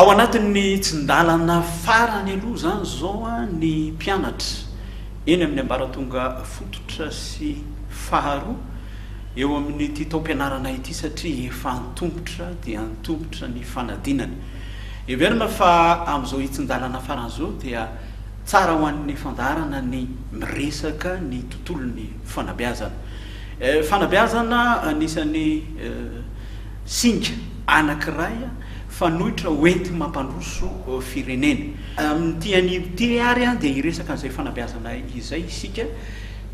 ao anatin'ny tsindalana farany aloha zany zao a ny mpianatra eny amin'ny ambaratonga fototra sy faharoa eo amin'ny ty taom-pianarana ity satria efa antombotra dia antombotra ny fanadinany everina fa am'izao itsindalana farany zao dia tsara ho an'ny fandarana ny miresaka ny tontolony fanabeazana anisan'ny singa anankiray fanohitra hoenty mampandroso firenena amin'ty an'ity ary a dia iresaka an'izay fanabeazana izay isika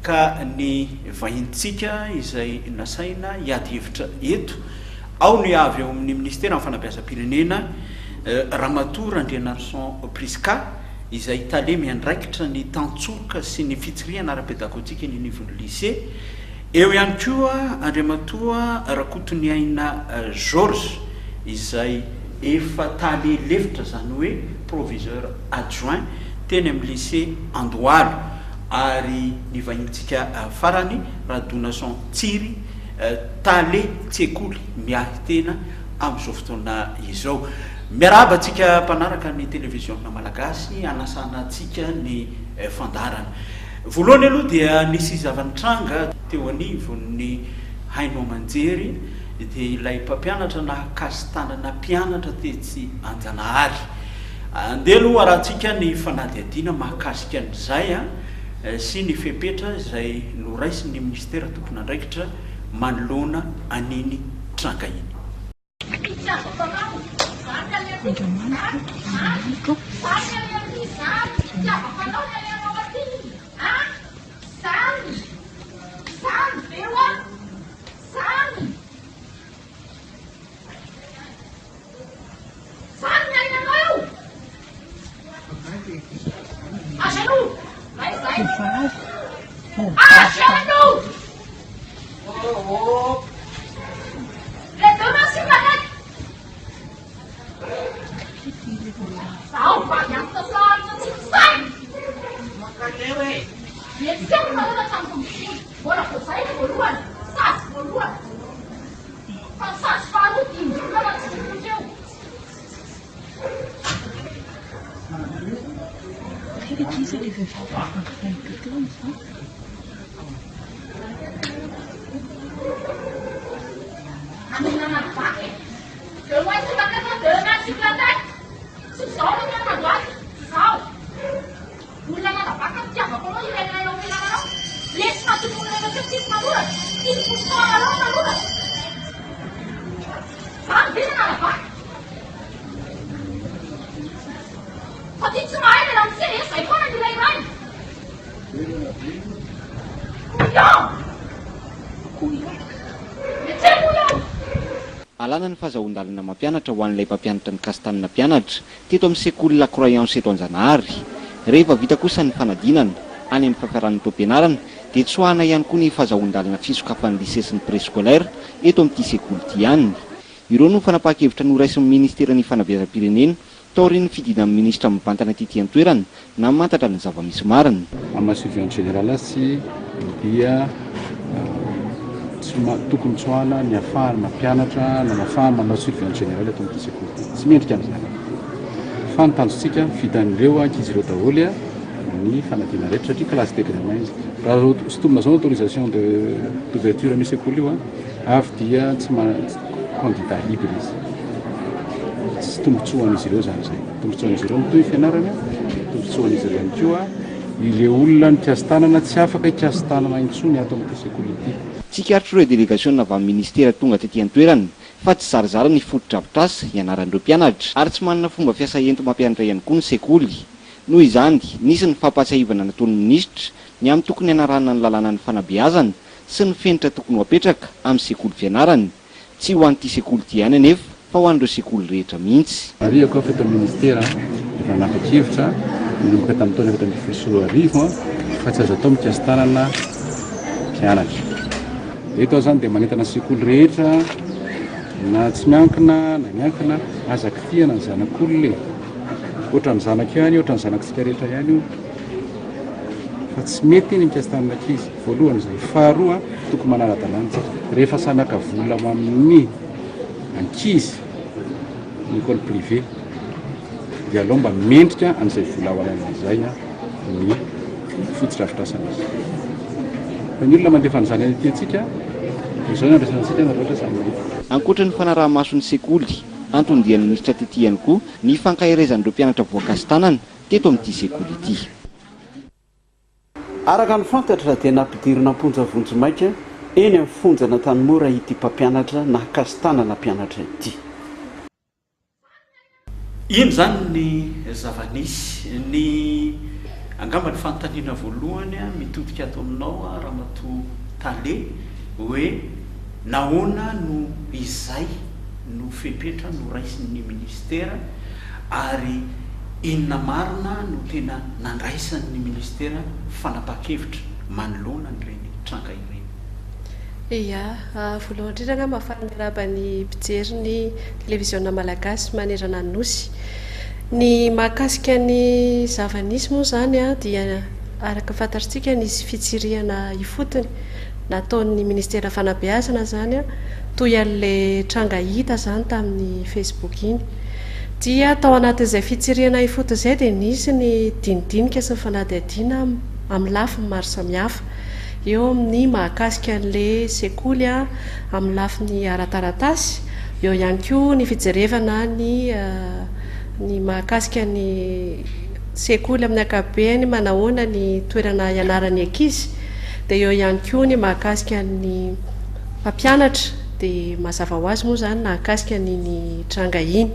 ka ny vahintsika izay nasaina hiady hevitra eto ao ny avy eo amin'ny ministera amin'ny fanabeazam-pirenena ramatoa Andrianarson Priska izay talemy andraikitra ny tantsoroka sy ny fitsiriana ara-pédagogique ny nivon'ny lycée eo ihany koa andriamatoa rakotony aina George izay efa taly lefitra zany hoe proviseur adjoint teny amin'ny lycée Andohalo ary ny vahintsika farany Radonason Tsiry tale tsekoly miahy tena amin'izao fotoana izao miaraba atsika mpanaraka ny televisionna malagasy anasana atsika ny fandarana voalohany aloha dia nisy zavanitranga teo anivon'ny hainao manjery dia ilay mpampianatra nahakasy tanana mpianatra tetsy Anjanahary andeha aloha arahantsika ny fanadiadiana mahakasika an'izay sy ny fepetra izay noraisy ny ministera tokony andraikitra manoloana aniny tranga iny alana ny fahazahon-dalana mampianatra ho an'ilay mpampianatra ny kastanina mpianatra teto amin'ny sekoly la croyance eto Anjanahary rehefa vita kosa ny fanadinana any amin'ny fampiaran'ny taom-pianarana dia tsoahana ihany koa ny fahazahon-dalana fisokafan'ny lycée sy ny préscolaire eto amin'ity sekoly ity ihany ireo no fanapahakevitra noraisin'ny ministera ny fanabeazam-pirenena taorian'ny fidinan'ny ministra mibantana ity an-toerana na mantatra ny zava-misy marina surveillant général sy dia tokony tsoahana ny afahany mampianatra na mafahany manao surveillant général eto amin'ity sekoly ity tsy mendrika amin'izany fa ny tanjonsika vitan'ireo ankizy ireo daholo ny fanadina rehetra satria classe d'examen izy raha sotomina zao autorisation d'ouverture ny sekoly io avy dia tsy candidat libre izy tsy tombotsoan'izy ireo zany zay tombotsoan'izy ireo mitohy fianarana tombotsoan'izy ireo ihany koa ile olona ny kiasy tanana tsy afaka hikiasy tanana intsony ato amin'ity sekoly ity tsikaritro ireo délégation avy amin'ny ministera tonga tetỳ an-toerana fa tsy zarazara ny fotodrafitrasa ianaran'ireo mpianatra ary tsy manana fomba fiasa ento mampianatra ihany koa ny sekoly noho izany nisy ny fampatsiahivana nataon'ny ministra ny amin'ny tokony anarana ny lalàna ny fanabeazana sy ny fenitra tokony ho apetraka amin'ny sekoly fianarana tsy ho an'ity sekoly ity ihany anefa fa ho an'ireo sekoly rehetra mihitsy ariako fa eto amin'ny ministera efa nanapa-kevitra nomboka tamin'ny taona efatra ambin'ny folo sy roa arivo fa tsy azo atao mikiasy tanana mpianatra eto aho zany dia manentana sekoly rehetra na tsy miankina na miankina azaky fiana ny zanak'olona ohatra ny zanaka ihany ohatra ny zanakitsika rehetra ihany io fa tsy mety ny mikiasy tanana ankizy voalohany izay faharoa tokony manara-dalàna rehefa samiaka vola amin'ny ankizy ny école privé dia aloha mba mendrika an'izay volahalan'izay ny fotodrafitrasanazy fa ny olona mandefa n'izany any atsika izao no andraisantsika na loatra samy ankoatra ny fanaraha-mason'ny sekoly antony dia ministra tety ihany koa ny fankahirezan'ireo mpianatra voankazy tanana teto amin'ity sekoly ity. Araka ny fantatra dia nampidirina amponja vonjimaika eny amin'ny fonjana tanymora ity mpampianatra nahakasy tanana mpianatra ity. Ino zany ny zava-nisy ny angamba ny fanontaniana voalohany mitodika ato aminao Ramatoa Tale hoe nahoana no izay no fepetra no raisin'ny ministera ary inona marina no tena nandraisan'ny ministera fanapa-kevitra manoloana n'ireny tranga ireny. Ia, voalohany indrindra angamba mahafanaraba ny mpijery ny televiziona malagasy manerana ny nosy. Ny mahakasika ny zava-nisy moa zany dia araka fantatritsika nisy fitsirihana ifotony nataon'ny ministera fanabeazana zany toy an'le tranga hita zany tamin'ny Facebook iny. Dia tao anatin'izay fitsirihana ifoto izay dia nisy ny dinidinika sy ny fanadihadiana amin'ny lafiny maro samihafa. Eo amin'ny mahakasika an'le sekoly amin'ny lafiny ara-taratasy, eo ihany koa ny fijerevana ny mahakasika ny sekoly amin'ny ankapobeny manahoana ny toerana ianaran'ny ankizy, dia eo ihany koa ny mahakasika ny mpampianatra dia mazava ho azy moa zany nahakasika ny tranga iny.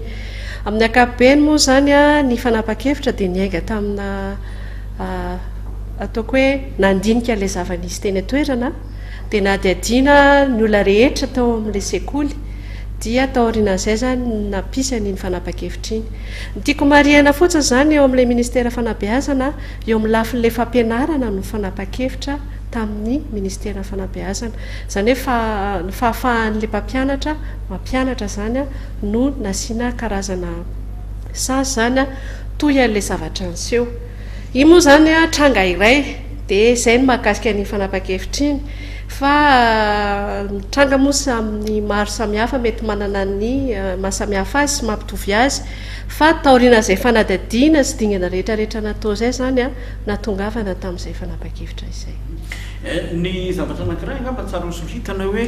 Amin'ny ankapobeny moa zany ny fanapa-kevitra dia niainga tamina ataoko hoe nandinika ilay zava-nisy teny atoerana dia nadiadiana ny olona rehetra tao amin'ilay sekoly dia tao aorianan'izay zany nampisany ny fanapa-kevitra iny. Ny tiako marihana fotsiny zany eo amin'ilay ministera fanabeazana eo amin'ny lafin'ilay fampianarana no fanapa-kevitra tamin'ny ministera fanabeazana, zany hoe ny fahafahan'ilay mpampianatra mampianatra zany no nasiana karazana sazy zany toy an'ilay zavatra niseho. Io moa zany tranga iray dia izay no mahakasika ny fanapa-kevitra iny, fa tranga moa amin'ny maro samihafa mety manana ny mahasamihafa azy sy mampitovy azy, fa taorian'izay fanadihadiana sy dingana rehetrarehetra natao izay zany natongavana tamin'izay fanapa-kevitra izay. Ny zavatra anankiray angamba tsara hosoritana hoe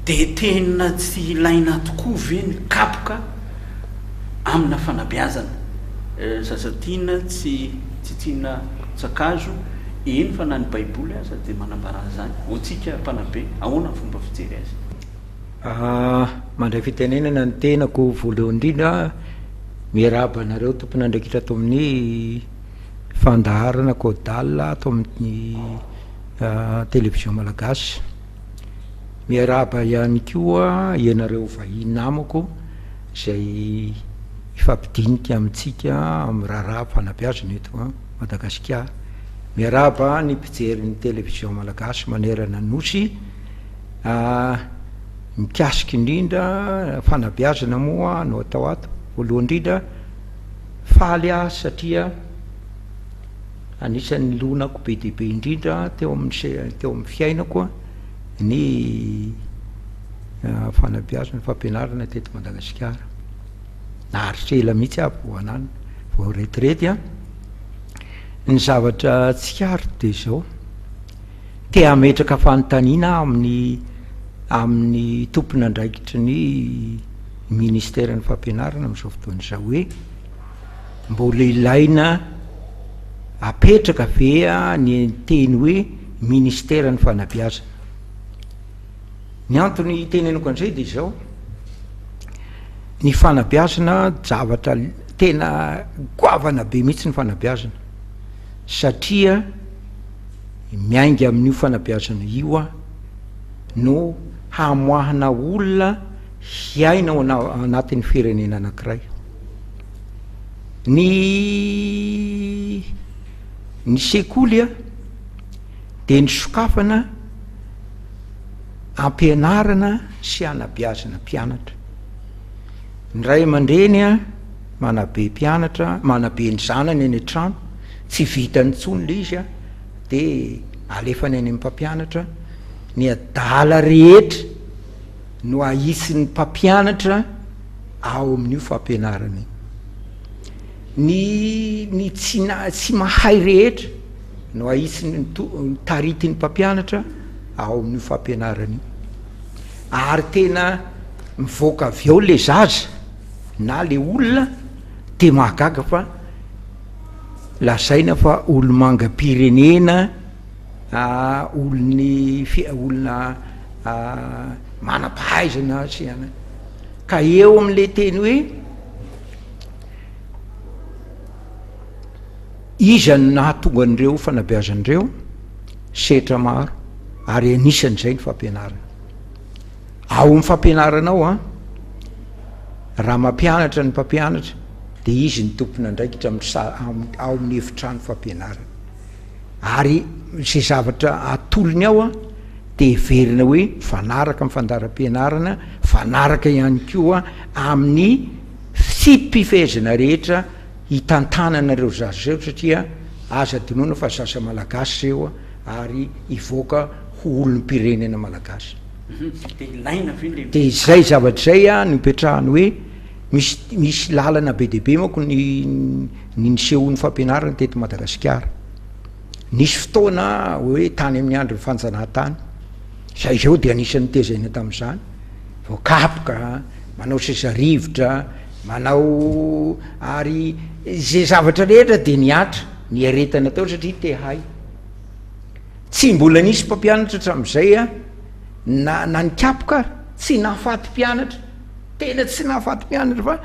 dia tena tsy ilaina tokoa ve ny kapoka amina fanabeazana, sasatiana tsy tiana tsakazo eny fa na ny baiboly aza dia manambara zany hotsika mpanabe ahoana ny fomba fijery azy. Mandray fitenenana ny tenako voalohany indrindra miarahaba anareo tompon'andraikitra ato amin'ny fandaharana Kao-Dalina ato amin'ny televizion malagasy. Miarahaba ihany koa ianareo vahiny namako izay ifampidinika amintsika amin'ny raharaha fanabeazana eto Madagasikara. Miarahaba ny mpijery ny televizion malagasy manerana nosy, mikasika indrindra fanabeazana moa no atao ato voalohany indrindra faly satria anisan'ny lonako be dia be indrindra teo amin'ny fiainako ny fanabeazana fampianarana teto Madagasikara. Naharitra ela mihitsy vao anany vao retirety ny zavatra tsy hary dia izao te hametraka fanontaniana amin'ny tompon'andraikitra ny ministera ny fampianarana amin'izao fotoana izao hoe mbola ilaina apetraka ve ny teny hoe ministera ny fanabeazana. Ny antony tenenako an'izay dia izao: ny fanabeazana zavatra tena goavana be mihitsy ny fanabeazana, satria miainga amin'io fanabeazana io no hamoahana olona hiaina ao anatin'ny firenena anankiray. Ny sekoly dia ny sokafana ampianarana sy hanabeazana mpianatra. Ny ray aman-dreny manabe mpianatra, manabe ny zanany any an-trano, tsy vitany intsony le izy dia alefany any amin'ny mpampianatra. Ny adala rehetra no ahisin'ny mpampianatra ao amin'io fampianarana. ny tsy mahay rehetra no aisiny taritiny mpampianatra ao amin'io fampianarana io ary tena mivoaka avy eo le zaza na le olona de mahagaga fa lazaina fa olomangam-pirenena olona manam-pahaizana syana ka eo amin'le teny hoe izany nahatonga an'ireo fanabeazan'ireo setra maro ary anisan'izay ny fampianarana ao amin'ny fampianarana ao raha mampianatra ny mpampianatra de izy ny tompona ndraikitra ao amin'ny efitrano fampianarana ary zay zavatra atolony ao de verina hoe fanaraka amin'ny fandaram-pianarana fanaraka ihany koa amin'ny fifehezana rehetra hitantananareo zaza zeo satria aza dinoana fa sasa malagasy zeo ary ivoaka ho olom-pirenena malagasy de izay zavatra zay no ipetrahany hoe misy lalana be dehibe mako ny nisehon'ny fampianarana teto Madagasikara nisy fotoana hoe tany amin'ny andro fanjanahantany zay zao de anisan'ny tezaina tamin'izany voakapoka manao sesarivotra manao ary zay zavatra rehetra de niatra ny aretana tao satria te hay tsy mbola nisy mpampianatra hatramin'izay na nikapoka tsy nahafaty mpianatra tena tsy nahafaty mpianatra fa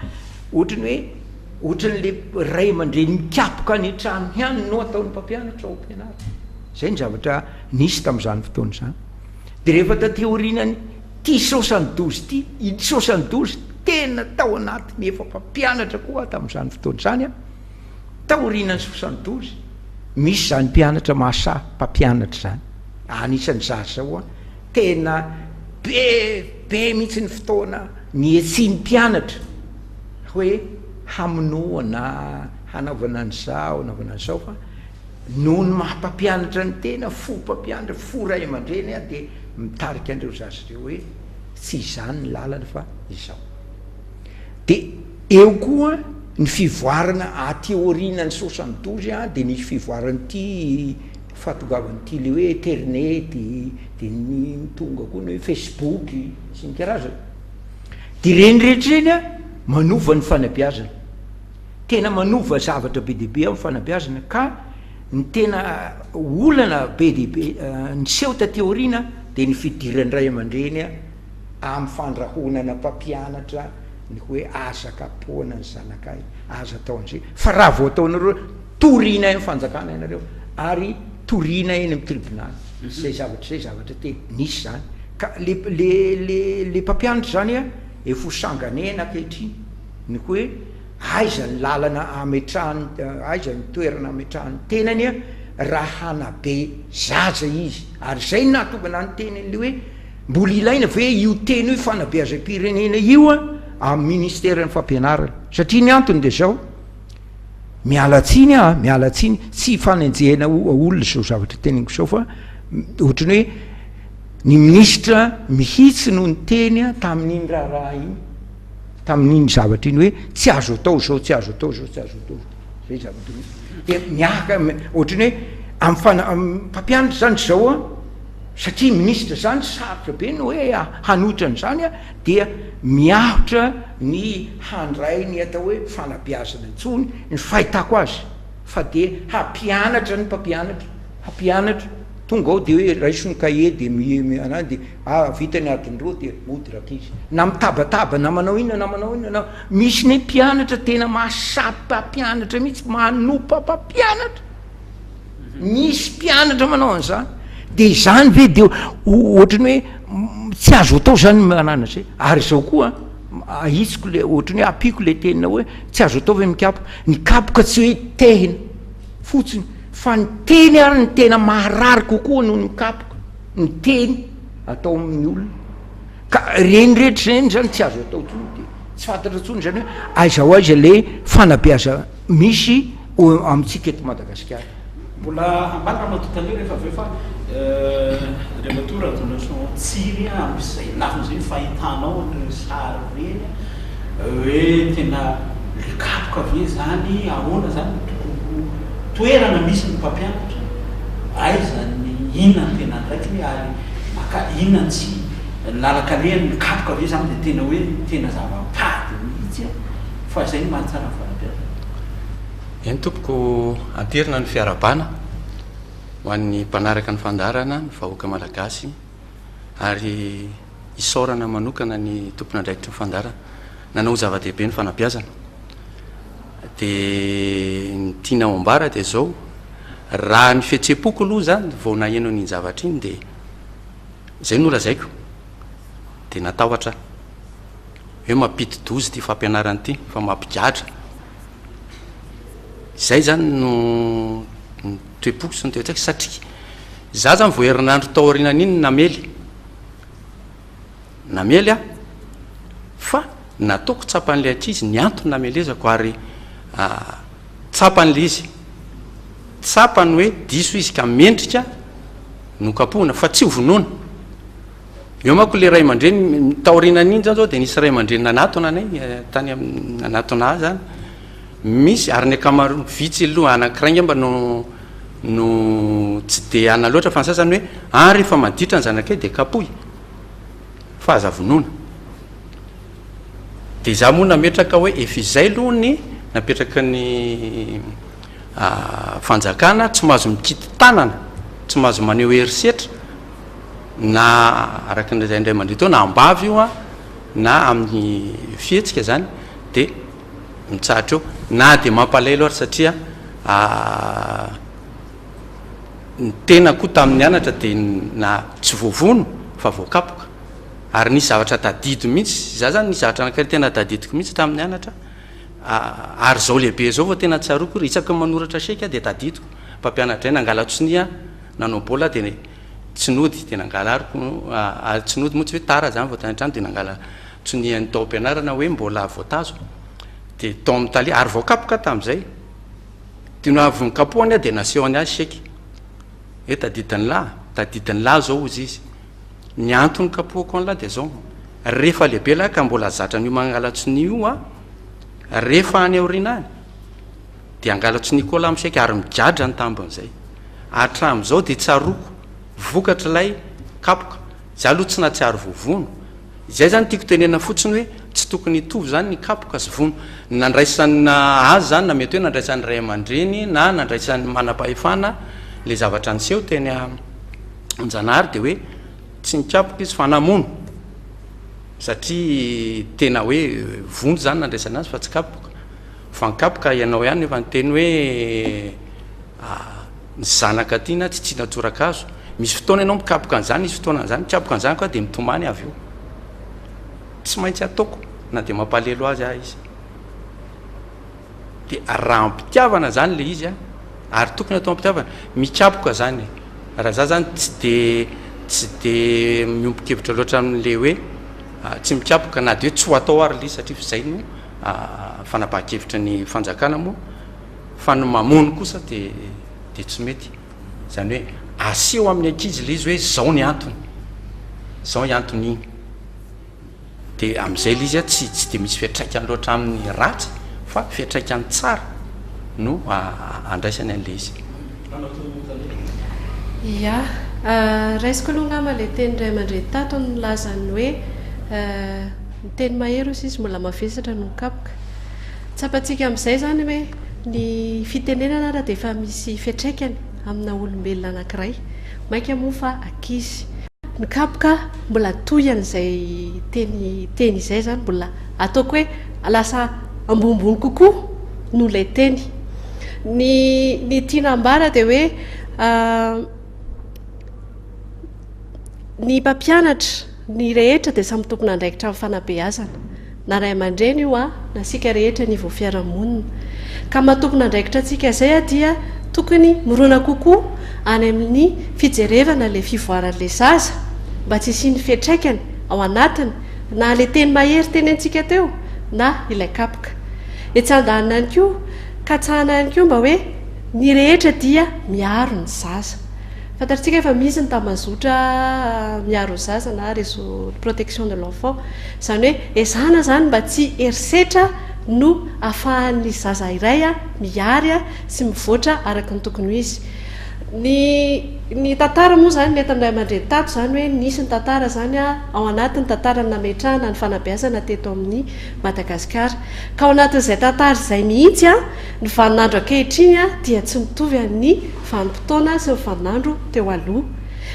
ohatran'le ray aman-dreny mikapoka ny trano ihany no ataon'ny mpampianatra ao mpianatra zay ny zavatra nisy tamin'izany fotoana zany de rehefa tateorinany ty soixante-douze ty i soixante-douze tena tao anatiny efa mpampianatra koa tamin'izany fotoana zany taorinany soixante-douze misy zany mpianatra mahasa mpampianatra zany anisan'ny zaza zao tena be mihitsy ny fotoana mihetsiny mpianatra hoe hamonoana hanaovana an'izao hanaovana an'izao fa noho ny mahampampianatra ny tena fo mpampianatra fo ray aman-dreny de mitarika an'ireo zaza reo hoe tsy izany ny lalana fa izao de eo koa ny fivoarana ateoriana ny soixante-douze de nisy fivoaranyty fahatongavanyty le hoe internet de ny tonga koa ny hoe Facebook sy ny karazana de reny rehetra reny manova ny fanabeazana tena manova zavatra be dehibe amin'ny fanabeazana ka ny tena olana be dehibe ny seho tateoriana de ny fidiran'ny ray aman-dreny amin'ny fandrahonana mpampianatra ny hoe aza kapoana ny zanakay aza atao an'izay fa raha vao ataonareo torina eny fanjakana ianareo ary torina eny amin'ny tribunal zay zavatra te nisy zany ka le mpampianatra zany efa sanganena ankehitriny ny hoe aiza ny lalana ametrahany aiza ny toerana ametrahany tenany raha hanabe zaza izy ary zay nahatonga ny tenany le hoe mbola ilaina ve io teny hoe fanabeazam-pirenena io amin'ny ministeran'ny fampianarana satria ny antony de zao mialatsiny tsy fanenjehana olona zao zavatra teneniko zao fa ohatrany hoe ny ministra mihitsy no ny teny tamin'iny raha iny tamin'iny zavatra iny hoe tsy azo atao zao tsy azo atao zao tsy azo atao zay zavatra de miaka ohatrany hoe amin'ny mpampianatra zany zao satria ministra zany sarotra be no hoe hanohitra n'izany dia miahotra ny handray ny atao hoe fanabeazana intsony ny fahitako azy fa de hampianatra ny hampianatra tonga ao de hoe raisony cahier de anany de vitany adiny-roa de mody rakizy na mitabataba na manao inona na manao inona misy ny mpianatra tena mahasapy mpampianatra mihitsy manompa mpampianatra misy mpianatra manao an'izany de zany ve de ohatrany hoe tsy azo atao zany manana zay ary zao koa aitsiko le ohatrany hoe apiko le tenina hoe tsy azo atao ve mikapoka ny kapoka tsy hoe tehina fotsiny fa ny teny ary ny tena maharary kokoa noho ny mikapoka ny teny atao amin'ny olona ka reny rehetra reny zany tsy azo atao tsony de tsy fantatra tsony zany hoe aizao aiza le fanabeaza misy amintsika eto Madagasikara mbola ambana matotany rehefa aveo fa rematora donation tsiry am'izay nafin'izay ny fahitanao ny sary reny hoe tena le kapoka ve zany ahoana zany toerana misy ny mpampianatra aizany inona ny tena ndraiky ary maka inona tsy lalakaleany ny kapoka ve zany de tena hoe tena zava-pady mihitsy fa zay ny mahatsara ny fanabeazana. Eny tompoko anterina ny fiarabana ho an'ny mpanaraka ny fandarana ny vahoaka malagasy ary isaorana manokana ny tompona andraikitry ny fandarana nanao zava-dehibe ny fanabeazana de ny tiana ao ambara de zao raha ny fihetseha-poko aloha zany vao naheno ny zavatra iny de zay no lazaiko de natahotra hoe mampity dozy ty fampianarana ty fa mampigadra zay zany no toe-poko sy ny toe-tsaiko satria za zany vo herinandro tao aorinan'iny namely a fa nataoko tsapan'le ankizy ny antony namelezako ary tsapan'le izy tsapany hoe diso izy ka mendrika no kapohana fa tsy hovonoana eo manko le ray aman-dreny taorinan'iny zany zao de nisy ray aman-dreny nanatona anay tany nanatona azy zany misy ary ny akamaroany vitsy aloha anankiray mba no tsy de ana loatra fa ny sasany hoe rehefa manditra ny zanakay de kapohy fa aza vonoana de za moa nametraka hoe efa izay aloha ny napetraka ny fanjakana tsy mahazo mikity tanana tsy mahazo maneho herisetra na araka zay indray mandray tao na ambavy io a na amin'ny fihetsika zany de mitsahatra eo na de mampalay loatra satria ny tena koa tamin'ny anatra de na tsy voavono fa voakapoka ary nisy zavatra tadido mihitsy za zany nisy zavatra anakary tena tadidiko mihitsy tamin'ny anatra ary zao lehibe zao vao tena tsaroko ry isaky manoratra seka de tadidiko mpampianatra iny nangala tsonia nanao bola de tsinody de nangala ariko tsinody moa tsy hoe tara zany vao tany antrano de nangala tsoniany tao ampianarana hoe mbola voatazo de tao amin'ny talia ary voakapoka tam'izay de no avy nikapohany a de naseho any azy seky hoe tadidiny lahy zao izy izy ny antony kapohako an'lahy de zao rehefa lehibe lahy ka mbola zatra n'io mangala tsoni io a rehefa any aoriana any de angala tsoni koa lahy amseky ary migadra ny tambon'izay hatram'izao de tsaroko vokatra lay kapoka za aloha tsy natsiary vovono zay zany tiako tenena fotsiny hoe tsy tokony hitovy zany ny kapoka sy vono nandraisan'ny azy zany na mety hoe nandraisan'ny ray aman-dreny na nandraisan'ny manam-pahefana le zavatra niseho teny anjanahary de hoe tsy nikapoka izy fa namono satria tena hoe vono zany nandraisana azy fa tsy kapoka fa nikapoka ianao ihany efa nyteny hoe ny zanaka ty na tsy tsinatsorakazo misy fotoana ianao mikapoka an'izany misy fotoana an'izany mikapoka an'izany koa de mitomany avy eo tsy maintsy ataoko na de mampalelo azy izy de raha ampitiavana zany le izy ary tokony atao ampitiavana mikapoka zany raha za zany tsy de miompokevitra loatra amin'le hoe tsy mikapoka na de hoe tsy ho atao ary le satria fa zay no fanapaha-kevitra ny fanjakana moa fa no mamono kosa de tsy mety zany hoe aseho amin'ny ankizy le izy hoe zao ny antony iny de am'izay le izy tsy de misy fiatraikany loatra amin'ny ratsy fa fiatraikany tsara no andraisany an'le izy ia raisiko aloha ngama le teny ray aman-dre tato no lazany hoe ny teny mahery ozy izy mbola mavesatra no mikapoka tsapantsika am'izay zany hoe ny fitenenana raha de efa misy fiatraikany amina olombelona anankiray mainka moa fa akizy nikapoka mbola toyan'izay teny izay zany mbola ataoko hoe lasa ambombony kokoa no lay teny ny tianambara de hoe ny mpampianatra ny rehetra de samy tompona andraikitra amin'ny fanabeazana na ray aman-dreny io na sika rehetra ny voafiaramonina ka mahatompona andraikitra atsika zay dia tokony mirona kokoa any amin'ny fijerevana le fivoaran'le zaza mba tsy isiany fiatraikany ao anatiny na le teny mahery teny antsika teo na ilay kapoka etsandanina any ko ka tsahana any ko mba hoe ny rehetra dia miaro ny zaza fantaritsika efa misy ny tamazotra miaro ny zaza na réseau protection de l'enfant zany hoe ezana zany mba tsy herisetra no ahafahan'ny zaza iray a miary a sy mivoatra araka ny tokony ho izy. Ny tantara moa zany mety amin'ray aman-dreny tato zany hoe nisy ny tantara zany a ao anatin'ny tantara nametrahana ny fanabeazana teto amin'ny Madagasikara, ka ao anatin'izay tantara izay mihitsy a ny vaninandro ankehitriny a dia tsy mitovy amin'ny vanim-potoana sy ny vaninandro teo aloha,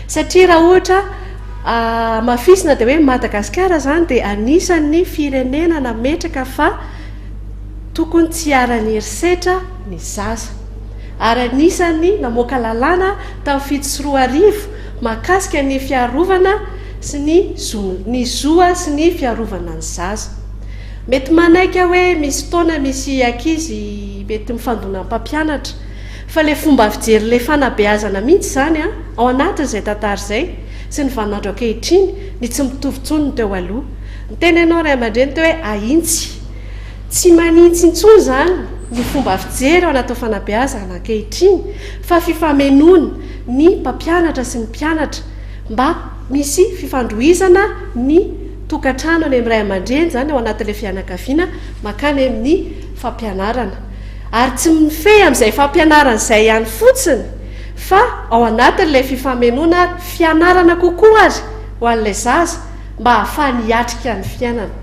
satria raha ohatra mafisina dia hoe Madagasikara zany dia anisan'ny firenena nametraka fa tokony tsy arany herisetra ny zaza, ary anisany namoaka lalàna tamin'ny fito sy roa arivo mahakasika ny fiarovana sy ny zoa sy ny fiarovana ny zaza. Mety manaika hoe misy fotoana misy ankizy mety mifandona amin'ny mpampianatra, fa le fomba fijery le fanabeazana mihitsy zany a ao anatin'izay tantara izay sy ny vaninandro ankehitriny ny tsy mitovy tsony teo aloha. Ny tena ianao ray aman-dreny teo hoe ahintsy, tsy manintsy intsony zany ny fomba fijery ao anatin'ny fanabeazana ankehitriny, fa fifamenona ny mpampianatra sy ny mpianatra mba misy fifandrohizana ny tokantrano any amin'ny ray aman-dreny zany ao anatin'ilay fianakaviana makany amin'ny fampianarana, ary tsy mifehy amin'izay fampianarana izay ihany fotsiny fa ao anatin'ilay fifamenona fianarana kokoa azy ho an'ilay zaza mba ahafahany hiatrika ny fiainana.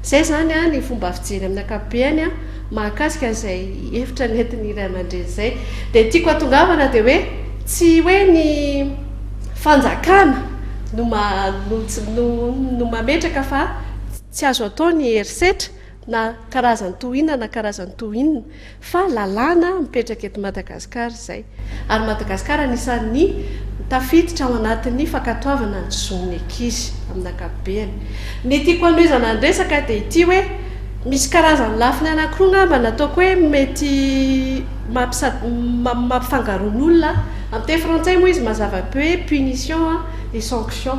Zay zany a ny fomba fijery amin'ny ankapobeny a mahakasika izay hevitra nentin'ny ray aman-dreny izay. Dia tiako hatongavana dia hoe tsy hoe ny fanjakana no mametraka fa tsy azo atao ny herisetra na karazany tohinana na karazany tohinana, fa lalàna mipetraka eto Madagasikara izay, ary Madagasikara anisan'ny tafiditra ao anatin'ny fankatoavana ny zon'ny ankizy amin'ny ankapobeny. Ny tiako hanohizana ny resaka dia ity hoe misy karazany lafiny anankiroa ngamba nataoko hoe mety mampifangaroana olona. Amin'ny teny frantsay moa izy mazava peu hoe punition et sanction.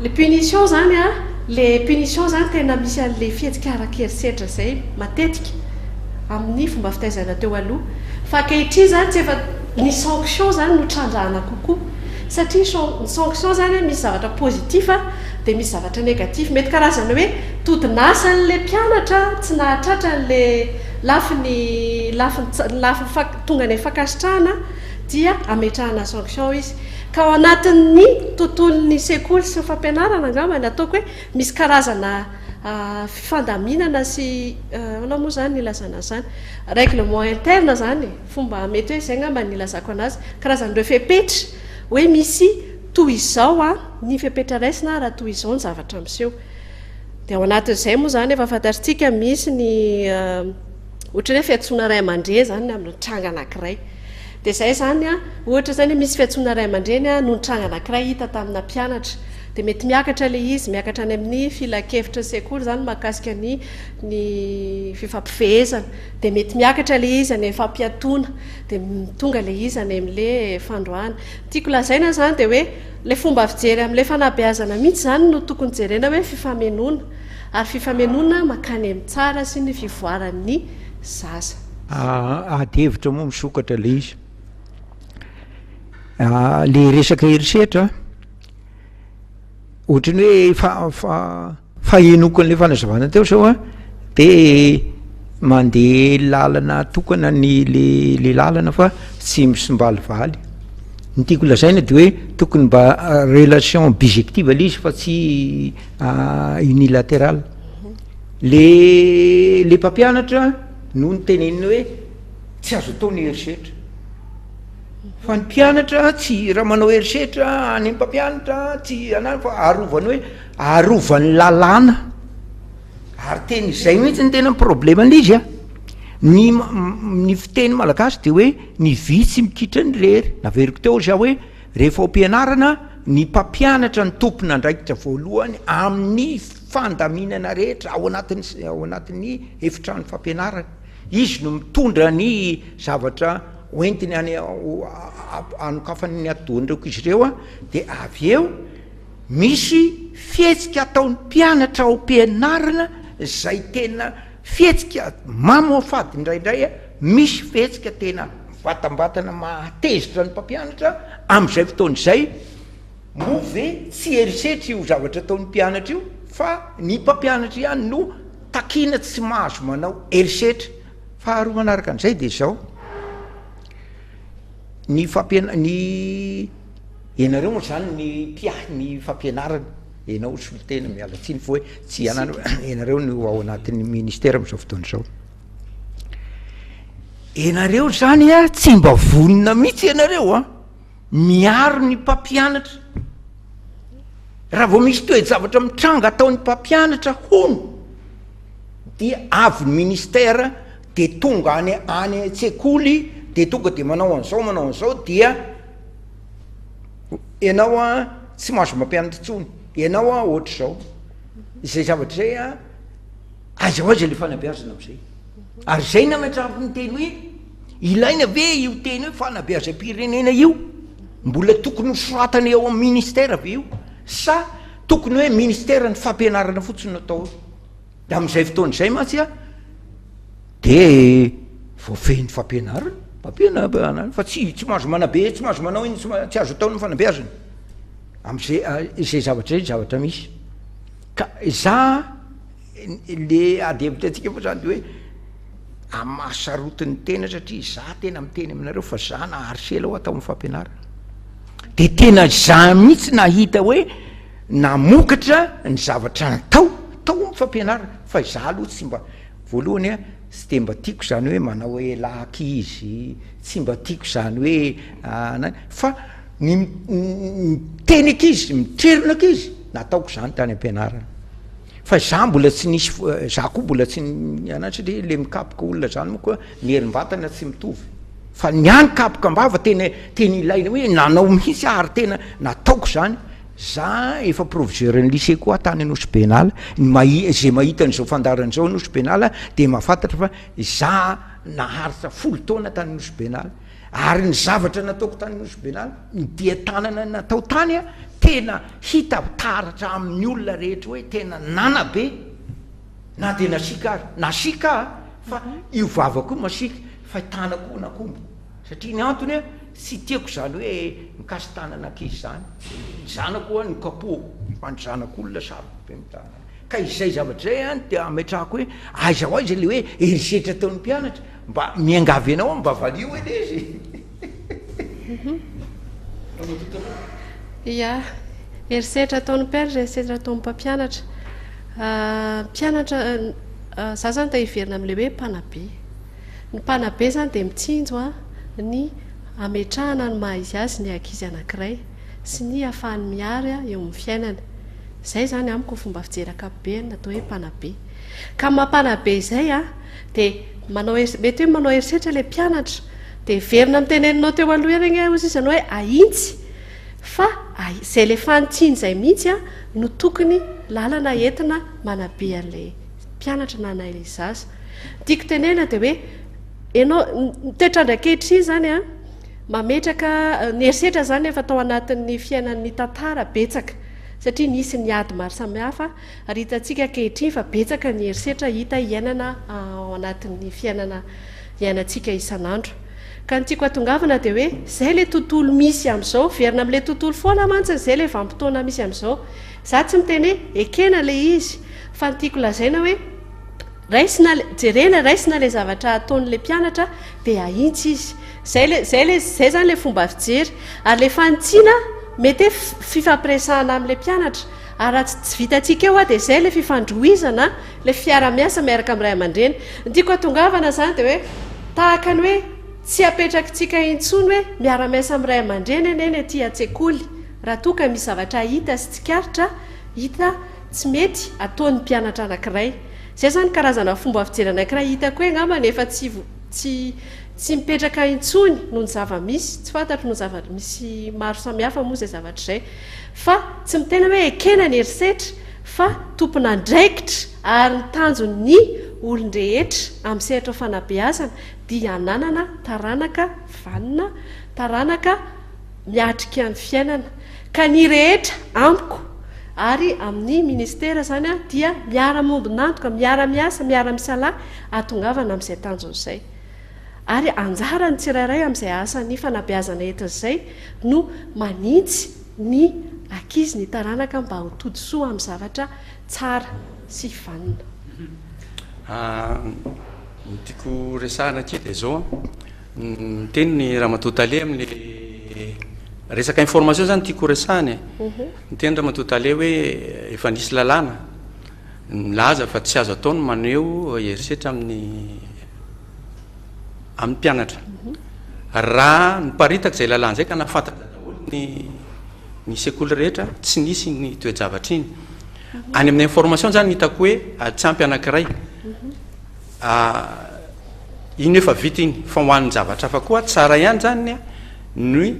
Le punition zany a, le punition zany tena misy an'le fihetsika araka-herisetra izay matetika amin'ny fomba fitaizana teo aloha, fa ankehitriny zany tsy efa ny sanction zany no trandrahana kokoa, satria ny sanction zany misy zavatra positif dia misy zavatra négatif. Mety karazana hoe todinasan'le mpianatra tsy nahatratra n'le lafiny tonga ny fankasitrahana dia ametrahana sanction izy. Ka ao anatin'ny tontolon'ny sekoly sy ny fampianarana angamba nataoko hoe misy karazana fifandaminana sy anao moa zany nilazana zany règlement interne zany, fomba mety hoe izay ngamba nilazako anazy, karazan'ireo fepetra hoe misy toy izao ny fepetra raisina raha toy izao ny zavatra miseho. Dia ao anatin'izay moa zany efa fantatritsika misy ny ohatra hoe fiantsoana ray aman-dreny zany amin'ny tranga anankiray. Dia izay zany ohatra zany misy fiantsoana ray aman-dreny noho ny tranga anankiray hita tamina mpianatra, dia mety miakatra le izy, miakatra any amin'ny filakevitra ny sekoly zany mahakasika ny fifampifehezana, dia mety miakatra le izy any amin'ny fampiatoana, dia tonga le izy any amin'le fandroana. Tiako lazaina zany dia hoe le fomba fijery amin'ilay fanabeazana mihitsy zany no tokony jerena hoe fifamenona, ary fifamenona makany amin'ny tsara sy ny fivoaran'ny zaza. Ady hevitra moa misokatra le izy, le resaka herisetra ohatrany hoe fahenokany le fanazavana teo sao dia mandeha lalana tokana le lalana fa tsy misimbalivaly. Ny tiako lazaina dia hoe tokony mba relation bijective le izy fa tsy unilatéral. Le mpampianatra no ny tenenina hoe tsy azo atao ny herisetra, fa ny mpianatra tsy raha manao herisetra any amin'ny mpampianatra tsy anany fa arovany hoe arovany lalàna, ary teny izay mihitsy ny tena probleman'le izy ny fiteny malagasy dia hoe ny vitsy mikitra ny rery. Naveriko teo za hoe rehefa ao am-pianarana ny mpampianatra ny tompona andraikitra voalohany amin'ny fandaminana rehetra ao anatin'ny efitrano fampianarana, izy no mitondra ny zavatra hoentiny anokafany ny adonireko izy ireo dia avy eo misy fihetsika ataon'ny mpianatra ao am-pianarana izay tena fihetsika mamoafady indraindray misy fihetsika tena vatambatana mahatezitra ny mpampianatra amin'izay fotoana izay, moa ve tsy herisetra io zavatra ataon'ny mpianatra io fa ny mpampianatra ihany no takina tsy mahazo manao erisetra faharoa manaraka an'izay de zao ny ny ianareo moa zany ny ny fampianarana ianao solotena miala tsiny fa hoe tsy ianareo no ao anatin'ny ministera am'izao fotoana zao ianareo zany a tsy mba vonina mihitsy ianareo a miaro ny mpampianatra raha vao misy toe-javatra mitranga ataon'ny mpampianatra hono dia avy ny ministera de tonga any an-tsekoly de tonga de manao an'izao dia ianao a tsy mahazo mampianatra tsony ianao a ohatra zao izay zavatra zay a aiza hoaiza le fanabeazana am'izay ary zay nametrako ny teny hoe ilaina ve io teny hoe fanabeazam-pirenena io mbola tokony ho soratany eo amin'ny ministera ve io sa tokony hoe ministera ny fampianarana fotsiny natao de am'izay fotoana izay matsy a de voafehin'ny fampianarana fa tsy mahazo manabe tsy mahazo manao iny tsy azo ataony fanabeazana am'izay izay zavatra zay zavatra misy ka za le adevitra atsika moa zany de hoe amasarotin'ny tena satria za tena miteny aminareo fa za naharisela ho atao amin'ny fampianarana de tena za mihitsy nahita hoe namokatra ny zavatra natao tao amin'ny fampianarana fa za aloha tsy mba voalohany a tsy de mba tiako zany hoe manao hoe laky izy tsy mba tiako zany hoe fa ny teny ankizy mitrerona ankizy nataoko zany tany am-pianarana fa za mbola tsy nisy za koa mbola tsy anany satria le mikapoka olona zany moa koa ny herim-batana tsy mitovy fa ny any kapoka mbava teny ilaina hoe nanao mihitsy ary tena nataoko zany za efa proviseuran'ny lycée koa tany anosy penala zay mahita an'izao fandaran'izao anosy penala de mahafantatra fa za naharitra 10 taona tany anosy penala ary ny zavatra nataoko tany anosy penala ny dia tanana natao tany a tena hita taratra amin'ny olona rehetra hoe tena nanabe na de nasika fa io vavako masika fa tanako nakombo satria ny antony a tsy tiako zany hoe mikasy tanana ankizy zany zanako a ny kapohako fa ny zanak'olona sarobe mitana ka izay zavatra zay a de ametrahako hoe aiza ho aiza le hoe erisetra taon'ny mpianatra mba miangavy anao mba valio eny izy ia erisetra ataon'ny mpianatra erisetra ataon'ny mpampianatra mpianatra za zany ta hiverina am'le hoe mpanabe ny mpanabe zany de mitsinjo a ny ametrahana ny maha-izy azy ny ankizy anankiray sy ny ahafahany miary a eo amin'ny fiainana zay zany amiko fomba fijerakabe natao hoe mpanabe ka mampanabe izay a de mety hoe manao erisetra le mpianatra de verina miteneninao teo aloha regny ozy izy anao hoe aintsy fa zay le fantsiny zay mihitsy a no tokony lalana entina manabe an'le mpianatra nanay zaza tiako tenena de hoe ianao toetrandrakehitriny zany a mametraka ny erisetra zany efa atao anatin'ny fiainan'ny tantara betsaka satria nisy ny ady maro samihafa ary hitantsika kehitriny fa betsaka ny erisetra hita iainana ao anatin'ny iainantsika isan'andro ka ny tiako atongavana de hoe zay le tontolo misy am'izao verina am'le tontolo foana mantsiny zay le vampitoana misy am'izao za tsy miteny hoe ekena le izy fa ny tiako lazaina hoe jerena raisina le zavatra ataon'le mpianatra de aintsy izy zay zany le fomba fijery ary le fantsiana mety hoe fifampiresahana am'le mpianatra ary raha tsy vitantsika eo a de zay le fifandroizana le fiara-miasa miaraka am'ray aman-dreny ny tiako atongavana zany de hoe tahaka ny hoe tsy apetrakitsika intsony hoe miara-miasa am'ray aman-dreny eneny aty an-tsekoly raha toka misy zavatra hita sy tsikaritra hita tsy mety ataon'ny mpianatra anankiray zay zany karazana fomba fijery anankiray hitako hoe ngambany efa tsy mipetraka intsony noho ny zava-misy tsy fantatro no zava-misy maro samihafa moa zay zavatra izay fa tsy mitena hoe ekena ny erisetra fa tompona ndraikitra ary ny tanjon'ny olon-drehetra amin'ny sehatra fanabeazana dia ananana taranaka vanina taranaka miatrika ny fiainana ka ny rehetra amiko ary amin'ny ministera zany a dia miara-mombonantoka miara-miasa miara-misalahy atongavana amin'izay tanjon'izay ary anjara ny tsirairay amin'izay asany fanabeazana entin'izay no manintsy ny ankizy ny taranaka mba ho todisoa amin'ny zavatra tsara sy vanina ny tiako resahana kely de zao ny teniny Ramatotale amin'le resaka information zany tiako resahany ny teny Ramatotale hoe efa nisy lalàna milaza fa tsy azo ataony maneho herisetra amin'ny mpianatra raha niparitaka zay lalàna zay ka nafantatra daholo ny sekoly rehetra tsy nisy ny toe-javatra iny any amin'ny information zany hitako hoe tsy ampy anankiray iny efa vita iny fa hoan'ny zavatra hafa koa tsara ihany zany ny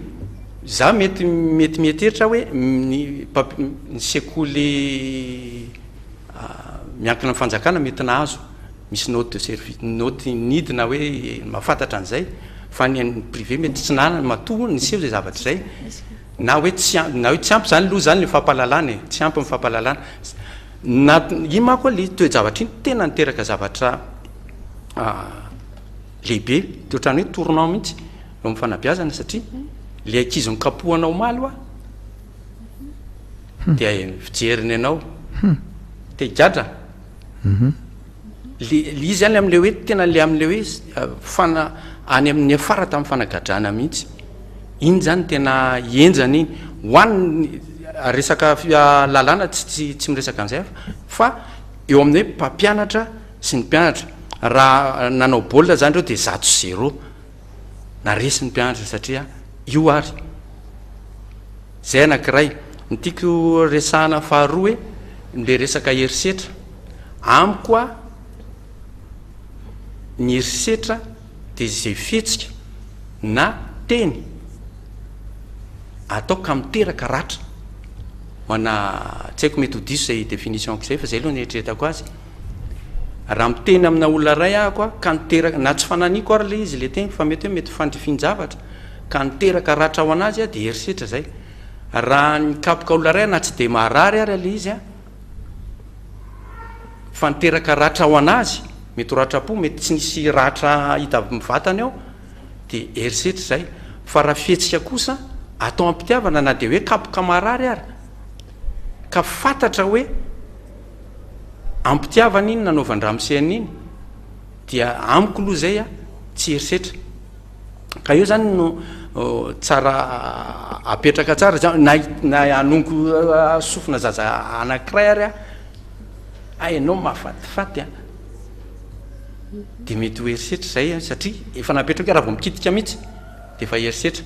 za mety mietritra hoe ny sekoly miankina amin'ny fanjakana mety nahazo misy note de service note nidina hoe mahafantatra an'izay fa ny an'ny privé mety tsy nana matoa niseho zay zavatra zay na hoe tsy ampy zany loha zany le fampahalalana tsy ampy amin'ny fampahalalana na iny manko le toe-javatra iny tena niteraka zavatra lehibe te ohatrany hoe tournant mihitsy eo amin'ny fanabeazana satria le ankizy nikapohana omaly dia fijeriny ianao te higadra le izy zany am'le hoe tena le am'le hoe any amin'ny afara tamin'ny fanagadrana mihitsy iny zany tena enjany iny hoanny resaka lalàna tsy miresaka an'izay fa eo amin'ny hoe mpampianatra sy ny mpianatra raha nanao baolina zany reo de 0-0 na resy ny mpianatra satria io ary zay anankiray ny tiako resahana faharoa hoe le resaka herisetra amiko a ny herisetra de zay fihetsika na teny ataoko ka miteraka ratra mana tsy haiko mety ho diso zay définition-ko zay fa zay aloha nieritreretako azy raha miteny amina olona ray ahako a ka niteraka na tsy fananiko ary le izy le teny fa mety hoe mety fandrifin-javatra ka niteraka ratra ao anazy a de herisetra zay raha nikapoka olona ray na tsy de maharary ary le izy a fa niteraka ratra ao anazy mety ho ratra-po mety tsy nisy ratra hita mivatany ao de herisetra zay fa raha fihetsika kosa atao ampitiavana na de hoe kapoka marary ary ka fantatra hoe ampitiavana iny nanaovandramisehana iny dia amiko loha zay a tsy herisetra ka eo zany no tsara apetraka tsara na anongo sofina zaza anankiray ary a ianao mahafatifaty a de mety ho herisetra zay satria efa napetraka raha vao mikitika mihitsy de efa herisetra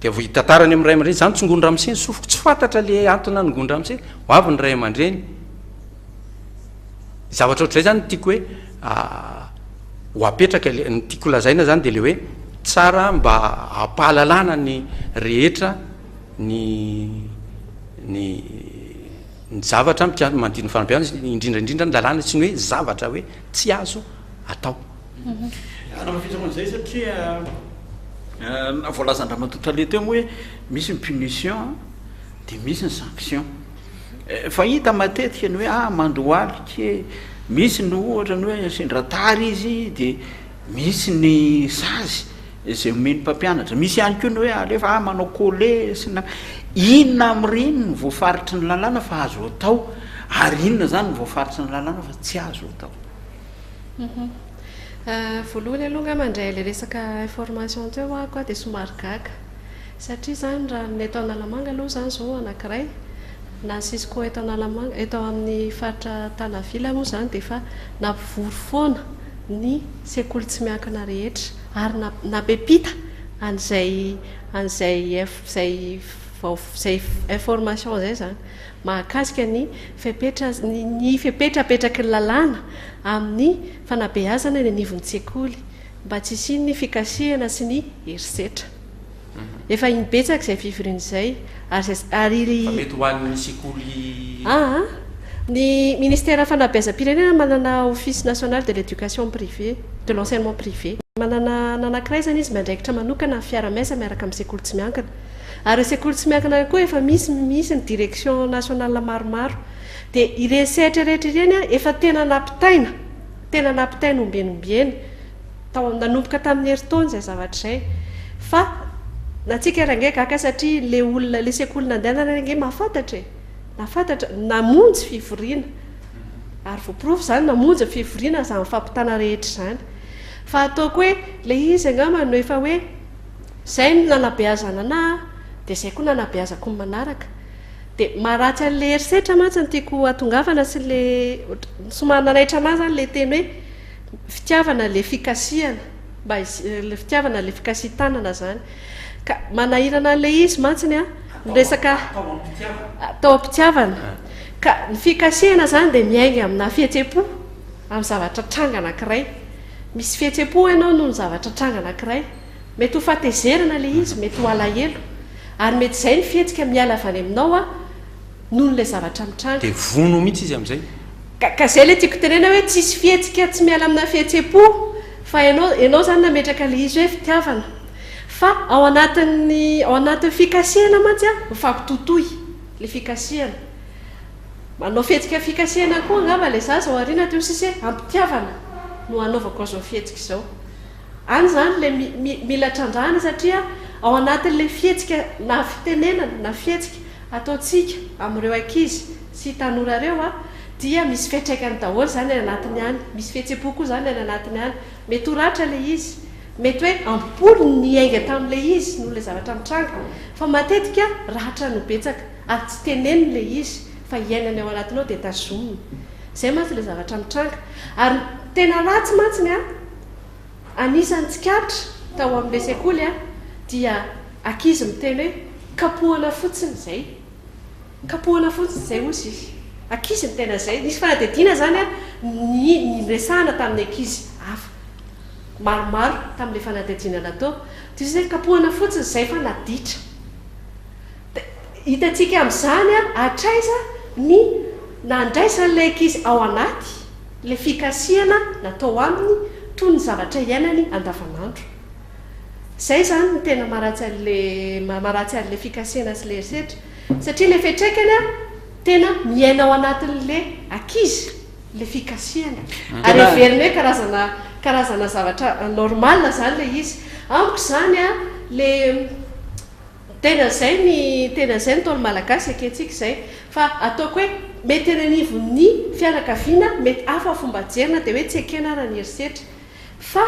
de vo hitantarany amin'ny ray aman-dreny zany tsongondra am'seny sofiko tsy fantatra le antony nangondra am'seny ho avy ny ray aman-dreny zavatra ohatr'zay zany tiako hoe ho apetraka ny tiako lazaina zany de le hoe tsara mba hampahalalana ny rehetra ny zavatra mandiny fanampiana indrindraindrindra ny lalàna tsy ny hoe zavatra hoe tsy azo atao anamafitsakon'izay satria voalazan-Ramatotale teo moa hoe misy ny punition de misy ny sanction fa hita matetika ny hoe mandohalika misy ny ohatra ny hoe sendratary izy de misy ny sazy zay omeny mpampianatra misy ihany koa ny hoe alefa manao collé sy na inona am'reny ny voafaritry ny lalàna fa azo atao ary inona zany ny voafaritry ny lalàna fa tsy azo atao voalohany aloha mandray le resaka information teo ako a de somary gaga satria zany raha ny eto analamanga aloha zany zao anankiray na sisy koa eto analamanga eto amin'ny faritra tanavila moa zany de fa nampivory foana ny sekoly tsy miankina rehetra ary napepita an'zay information zay zany mahakasika ny fepetrapetraky ny lalàna amin'ny fanabeazana ny anivon'ny tsekoly mba tsy isiny ny fikasihana sy ny herisetra efa iny betsaka zay fivorian'izay ary mety hoan'ny sekoly ny ministère fanabeazam-pirenena manana office national de l'éducation privée de l'enseignement privé manana nanankiray zany izy mandraikitra manokana fiara-maisa miaraka amin'ny sekoly tsy miankina ary sekoly tsy miankina koa efa misy ny direction nationale maromaro de iresetra rehetra ireny efa tena nampitaina ombenombieny nanomboka tamin'ny heritaony zay zavatra zay fa natsika range gaka satria le olona le sekoly nandehanana range mahafantatra namonjy fivoriana ary voaporofo zany namonjy fivoriana zany fampitana rehetra zany fa ataoko hoe le izy angamba no efa hoe zay no nanabeazana na dia zay koa nanabeazako ny manaraka dia maharatsy an'le herisetra mantsy ny tiako atongavana sy le somary nanaitra anazy zany le teny hoe fitiavana le fikasiana mba le fitiavana le fikasitanana zany ka manahirana an'le izy mantsiny a resaka tao am-pitiavana ka ny fikasiana zany dia miainga amina fihetse-po amin'ny zavatra tranga anankiray misy fihetse-po ianao noho ny zavatra tranga anankiray mety ho fatezerana le izy mety ho alahelo ary mety zay ny fihetsika miala avy any aminao a noho n'le zavatra mitranga dia vono mihitsy izy amin'izay ka zay le tiako tenena hoe tsisy fihetsika tsy miala amina fihetse-po fa ianao zany nametraka le izy hoe fitiavana fa ao anatin'ny fikasiana mantsy a mifampitotoy le fikasiana manao fihetsika fikasiana koa angamba le zaza ao ariana teo sisy hoe ampitiavana no anaovako azo fihetsika izao any zany le mila trandrahana satria ao anatin'le fihetsika na fitenenana na fihetsika ataotsika amin'ireo ankizy sy tanora reo a dia misy fiatraikany daholo zany any anatiny any misy fihetse-po koa zany any anatiny any mety ho ratra le izy mety hoe ampolo ny ainga tamin'le izy noho le zavatra mitranga fa matetika ratra no betsaka ary tsy teneniny le izy fa iainany ao anatinao dia tazominy zay mantsy le zavatra mitranga ary tena ratsy mantsiny a anisany tsikatra tao amin'le sekoly a dia ankizy miteny hoe kapohana fotsiny zay kapohana fotsiny zay ozy izy ankizy ny tena zay nisy fanadidina zany a ny resahana tamin'ny ankizy hafa maromaro tamin'le fanadidinana tao dia zay kapohana fotsiny zay fa naditra hitantsika amin'izany a atraiza ny nandraisan'ilay ankizy ao anaty le fikasiana natao aminy toy ny zavatra iainany andavanandro zay zany ny tena maharatsy an'le fikasiana sy le herisetra satria le fiatraikany a tena miaina ao anatin'le ankizy le fikasiana ary everiny hoe karazana zavatra normal zany le izy amiko zany a le tena zay ny taolo malagasy akentsika zay fa ataoko hoe mety ananivon'ny fianakaviana mety afa fomba jerina dia hoe tsy ekena raha ny herisetra fa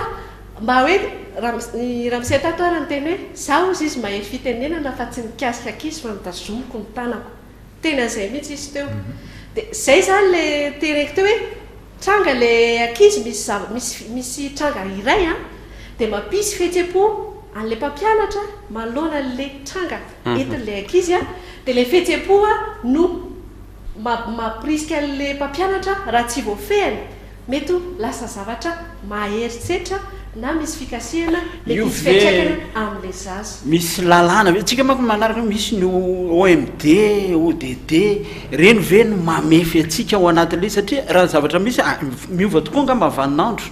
mba hoe raha misetato ara ny teny hoe zaho izy izy mahery fitenenana fa tsy nikasika ankizy fa nitazomiko ny tanako tena zay mihitsy izy teo dia zay zany le tereko teo hoe tranga le ankizy misy tranga iray a dia mampisy fihetse-po an'le mpampianatra manoloana le tranga entin'le ankizy a dia le fihetse-po a no mampirisika an'le mpampianatra raha tsy voafehany mety ho lasa zavatra maherisetra na misy fikasiana mety misy fiatraikana amin'le zaza misy lalàna tsika manko manaraka misy ny OMD ODD reny ve no mamefy atsika ao anatin'le satria raha zavatra misy miova tokoa nga mavanandro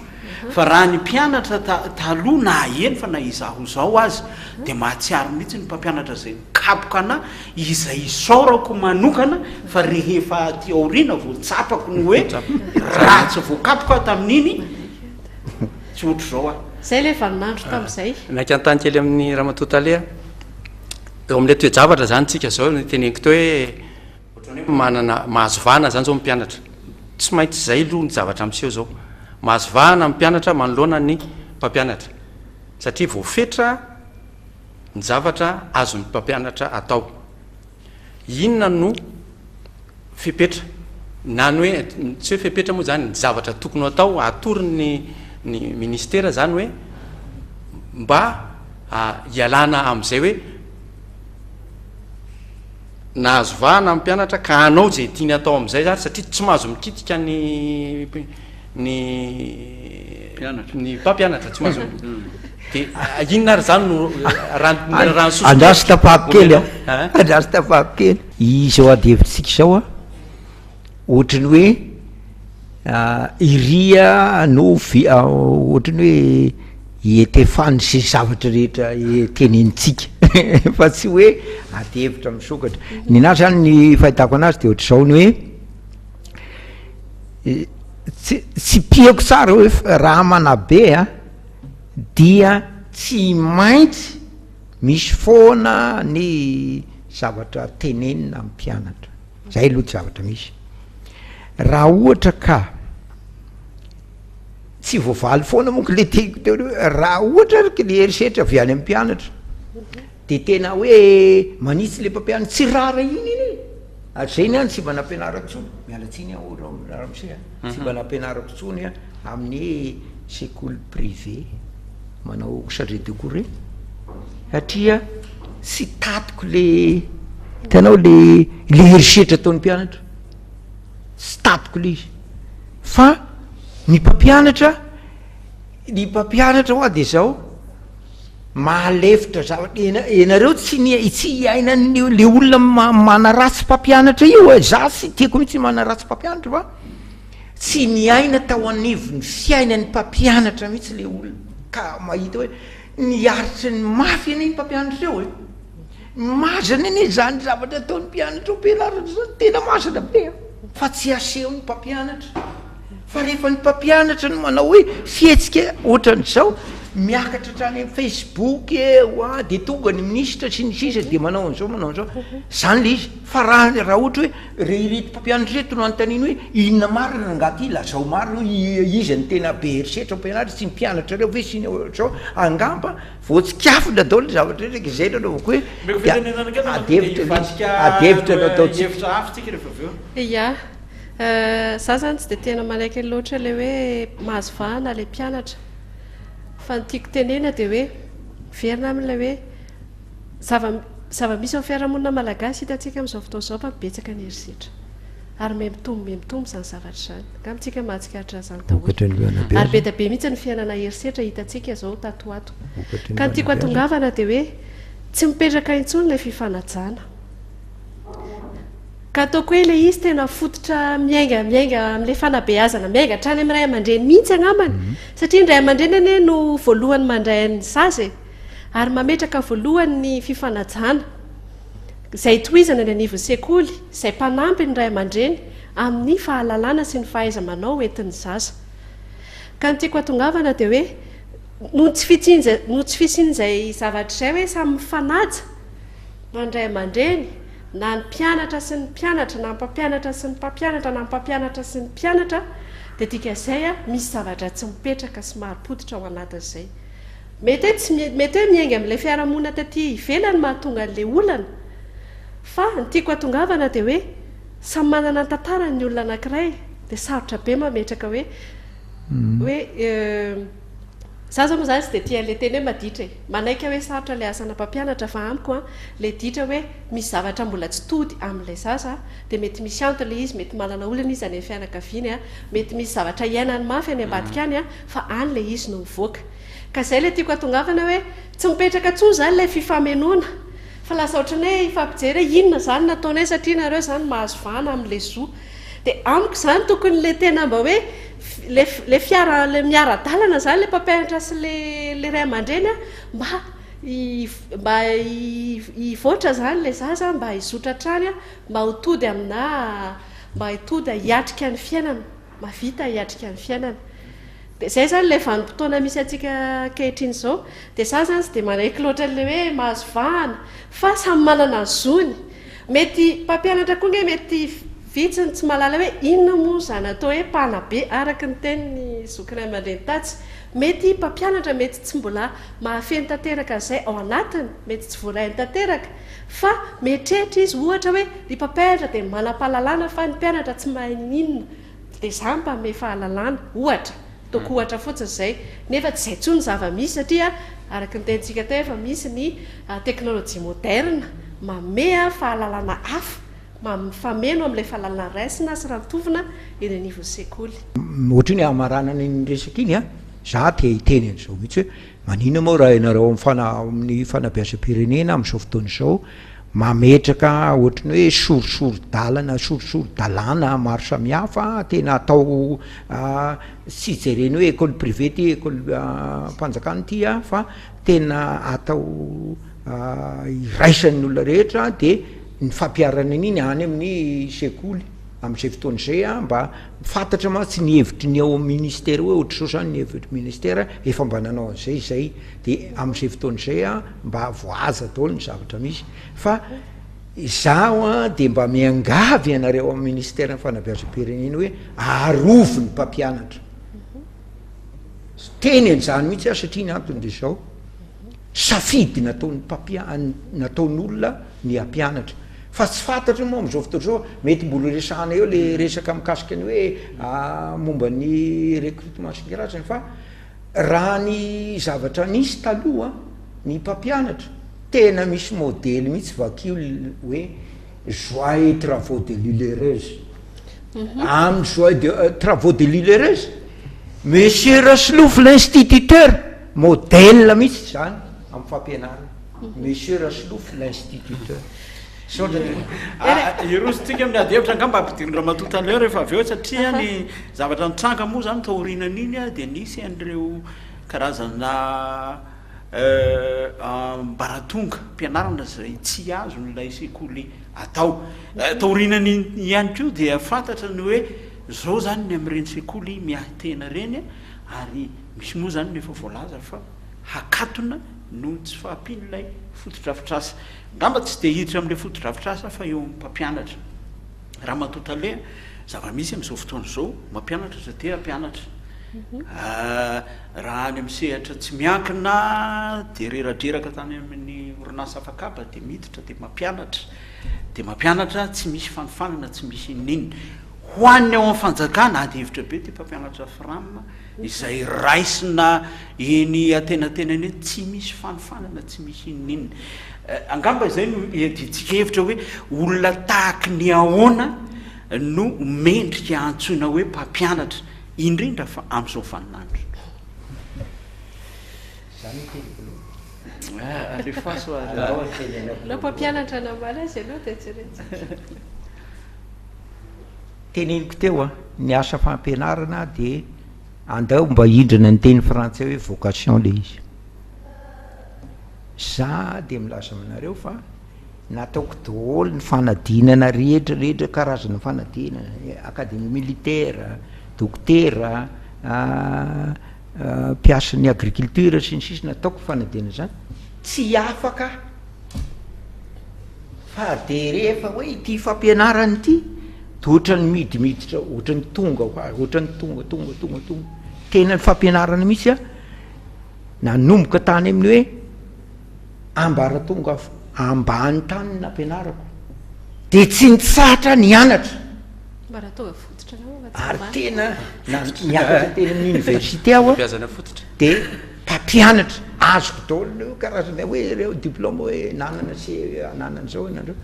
fa raha ny mpianatra taloha na aheny fa na izaho zao azy dia mahatsiaro mihitsy ny mpampianatra zay mikapoka na izay isaorako manokana fa rehefa ty aoriana voatsapako ny hoe ratsy voakapoka tamin'iny tsy ohatra zao a zay le vaninandro tamin'izay naika antany kely amin'ny rahamatotalea eo amin'ilay toejavatra zany tsika zao teneniko teo hoe ohatrany hoe manana mahazovahana zany zao mpianatra tsy maintsy zay aloha ny zavatra miseho zao mahazovahana mpianatra manoloana ny mpampianatra satria voafetra ny zavatra azony mpampianatra atao inona no fipetra nany hoe tsy hoe fipetra moa zany ny zavatra tokony atao atory ny ministera zany hoe mba ialana amin'izay hoe nahazovahana amin'ny mpianatra ka anao zay tiany atao amin'izay zany satria tsy mahazo mikitika ny mpampianatra tsy mahazo dia inona ary zany no andraso tapahakely andraso tapahakely izao adevitsika izao a ohatrany hoe iria no ohatrany hoe ietefany sy zavatra rehetra tenenintsika fa tsy hoe adevitra misokatra ny anazy zany ny fahitako anazy dia ohatra zao ny hoe tsy piako tsara hoe raha manabe a dia tsy maintsy misy foana ny zavatra tenenina amin'ny mpianatra zay aloha tsy zavatra misy raha ohatra ka tsy voavaly foana monko le teko teo raha ohatra le erisetra avy any amin'ny mpianatra de tena hoe manitsy le mpampianatra tsy rara iny ary zay ny any tsy mba nampianarako tsony mialatsiny raramse tsy mba nampianarako tsony amin'ny sekoly privé manao chargé de courrier satria sy tatiko le hitanao le erisetra ataon'ny mpianatra sy tatiko le izy fa ny mpampianatra hoa de zao mahalefitra zavatra enareo tsy iaina le olona manaratsy mpampianatra io za sy tiako mihitsy manaratsy mpampianatra fa tsy niaina tao anivony fiainany mpampianatra mihitsy le olona ka mahita hoe niaritry ny mafy eny mpampianatra eo mazana eny zany zavatra ataon'ny mpianatra ampianaratra zany tena mazana be fa tsy aseho ny mpampianatra fa rehefa ny mpampianatra no manao hoe fihetsika ohatran'izao miakatra trany amin'ny Facebook eo de tonga ny ministra sy ny sisa de manao an'izao zany le izy fa raha ohatra hoe reto mpampianatra reto no antaniny hoe inona marina angaty lazao marina izy ny tena be herisetra mpianatra sy mpianatra reo ve sy zao angamba voatsikafina dao le zavatra rehetra zay nanao ko hoe adevitra no ataotsika ya za zany tsy de tena malaiky loatra le hoe mahazo vahana le mpianatra fa nytiako tenena de hoe verina amin'ilay hoe zava-misy amin'ny fiarahamonina malagasy hitatsika amin'izao fotoana izao fa mibetsaka ny herisetra ary mitombo zany zavatra zany ngamitsika mahatsikatra zany daholo ary be da be mihitsy ny fiainana herisetra hitatsika zao tatoato ka nytiako atongavana de hoe tsy mipetraka intsony lay fifanajana ka ataoko hoe le izy tena fototra miainga amin'le fanabeazana miainga trany amin'ny ray aman-dreny mihitsy agnamany satria ny ray aman-dreny ane no voalohany mandray ny zazy ary mametraka voalohany fifanajana zay toizana ny anivon'ny sekoly zay mpanampy ny ray aman-dreny amin'ny fahalalana sy ny fahaiza-manao entin'ny zaza ka nytiako atongavana de hoe no tsy fisian'izay zavatra zay hoe samy mifanaja mandray aman-dreny na ny mpianatra sy ny mpianatra na mpampianatra sy ny mpampianatra na mpampianatra sy ny mpianatra de tika zay misy zavatra tsy mipetraka sy mahapototra ao anatin'izay mety hoe miainga amin'ilay fiarahamonina taty ivelany mahatonga n'le olana fa nytiako atongavana de hoe samy manana ny tantara ny olona anankiray de sarotra be mametraka hoe zaza moa zany sy de tian'le teny hoe maditra manaika hoe sarotra le asana mpampianatra fa amiko le ditra hoe misy zavatra mbola tsy tody amin'ilay zaza de mety misy anto le izy mety manana olana izy any fianakaviany mety misy zavatra iainany mafy any ambadika any fa any le izy no mivoaka ka zay le tiako atongavana hoe tsy mipetraka tsony zany le fifamenona fa lasa ohatrany hoe ifampijery hoe inona zany nataonay satria nareo zany mahazo vahana amin'le zo de amiko zany tokony le tena mba hoe le fiara le miara-dalana zany le mpampianatra sy le ray aman-dreny mba ivoatra zany le zaza mba hizotra trany mba hotody mba hitody hiatrika ny fiainana mavita hiatrika ny fiainana de zay zany le vanim-potoana misy atsika kehitriny zao de za zany sy de manaiky loatra le hoe mahazo vahana fa samy manana ny zony mety mpampianatra koa nge mety vitsiny tsy malala hoe inona moa zany atao hoe mpanabe araky ny teniny zokiny aman-dreny tatsy mety mpampianatra mety tsy mbola mahafeny tanteraka zay ao anatiny mety tsy voarainy tanteraka fa metrehitra izy ohatra hoe ny mpampianatra de manam-pahalalana fa ny mpianatra tsy maninona de zany mba me fahalalana ohatra toko ohatra fotsiny zay nefa tsy zay tsony zava-misy satria araky ny tenitsika teo efa misy ny teknôlôjia moderna mamea fahalalana hafa fameno amin'ilay fahalalana raisina sy rahatovina eny anivon'ny sekoly ohatra ny amaranana ny resaka iny za te hiteny an'izao mihitsy hoe manina moa raha ianareo amin'ny fanabeazam-pirenena amin'izao fotoana izao mametraka ohatrany hoe sorisory-dalana maro samihafa tena atao sy jereny hoe école privé ty école mpanjakany ty fa tena atao iraisan'ny olona rehetra de ny fampiarana an'iny any amin'ny sekoly amin'izay fotoana izay mba fantatra ma tsy nihevitry ny ao amin'ny ministera hoe ohatra zao zany nihevitry ministera efa mba nanao an'izay zay de amin'izay fotoana izay mba voaza daholo ny zavatra misy fa izaho a dia mba miangavy ianareo amin'ny ministèren'ny fanabeazam-pirenena hoe arovy ny mpampianatra teny an'izany mihitsy a satria ny antony de zao safidy nataon'olona ny ampianatra fa tsy fantatra moa am'izao fotoana zao mety mbola resahana eo le resaka mikasika ny hoe momba ny recrutement sy ny razany fa raha ny zavatra nisy taloha ny mpampianatra tena misy modely mihitsy vakio hoe joie travaux de l'hilereuse amin'ny joie de travaux de l'hilereuse monsieur Raslouf l'instituteur modèle mihitsy zany amin'ny fampianarana monsieur Raslouf l'instituteur irositsika amin'ny adihevitra angamba ampidirindra matotaleo rehefa avy eo satria ny zavatra nitranga moa zany taorinan'iny a dia nisy an'ireo karazana mbaratonga mpianarana zay tsy azo nylay sekoly atao taorinany ihany ko dia fantatra ny hoe zao zany ny am'ireny sekoly miahtena reny ary misy moa zany nefa voalaza fa hakatona no tsy fahampian'ilay fotodrafitrasa ngamba tsy de hiditra am'le fotodrafitrasa fa eo mpampianatra raha matotale zava-misy am'izao fotoana zao mampianatra za te ampianatra raha any am'sehatra tsy miankina de reradreraka tany amin'ny orinasa afakaba de miditra de mampianatra tsy misy fanofanana tsy misy ninina ho anny ao amin'ny fanjakana ady hevitra be ty mpampianatra frama izay raisina eny atenatenany hoe tsy misy fanofanana tsy misy ninina angamba izay no editsika hevitra hoe olona tahaky ny ahoana no mendrika antsoina hoe mpampianatra indrindra fa am'izao faninandro la mpampianatra namala azy aloha de tsiretsy teneniko teo a ny asa fampianarana de andao mba hindrana ny teny frantsay hoe vocation le izy za de milaza aminareo fa nataoko daholo ny fanadinana rehetrarehetra karazana fanadinana akademie militaire dokotera mpiasa ny agriculture sy ny sisy nataoko fanadinana zany tsy afaka fa de rehefa hoe ity fampianarany ity ohatrany midimiditra ohatrany tonga ohatrany tonga tena ny fampianarana mihitsy a nanomboka tany amin'ny hoe ambaratonga ambany tany nampianarako de tsy nitsatra ny anatra ary tena miakatra tena amin'ny université aho a de mpampianatra azoko daholo karazana hoe reo diplôme hoe nanana nanana zao nareo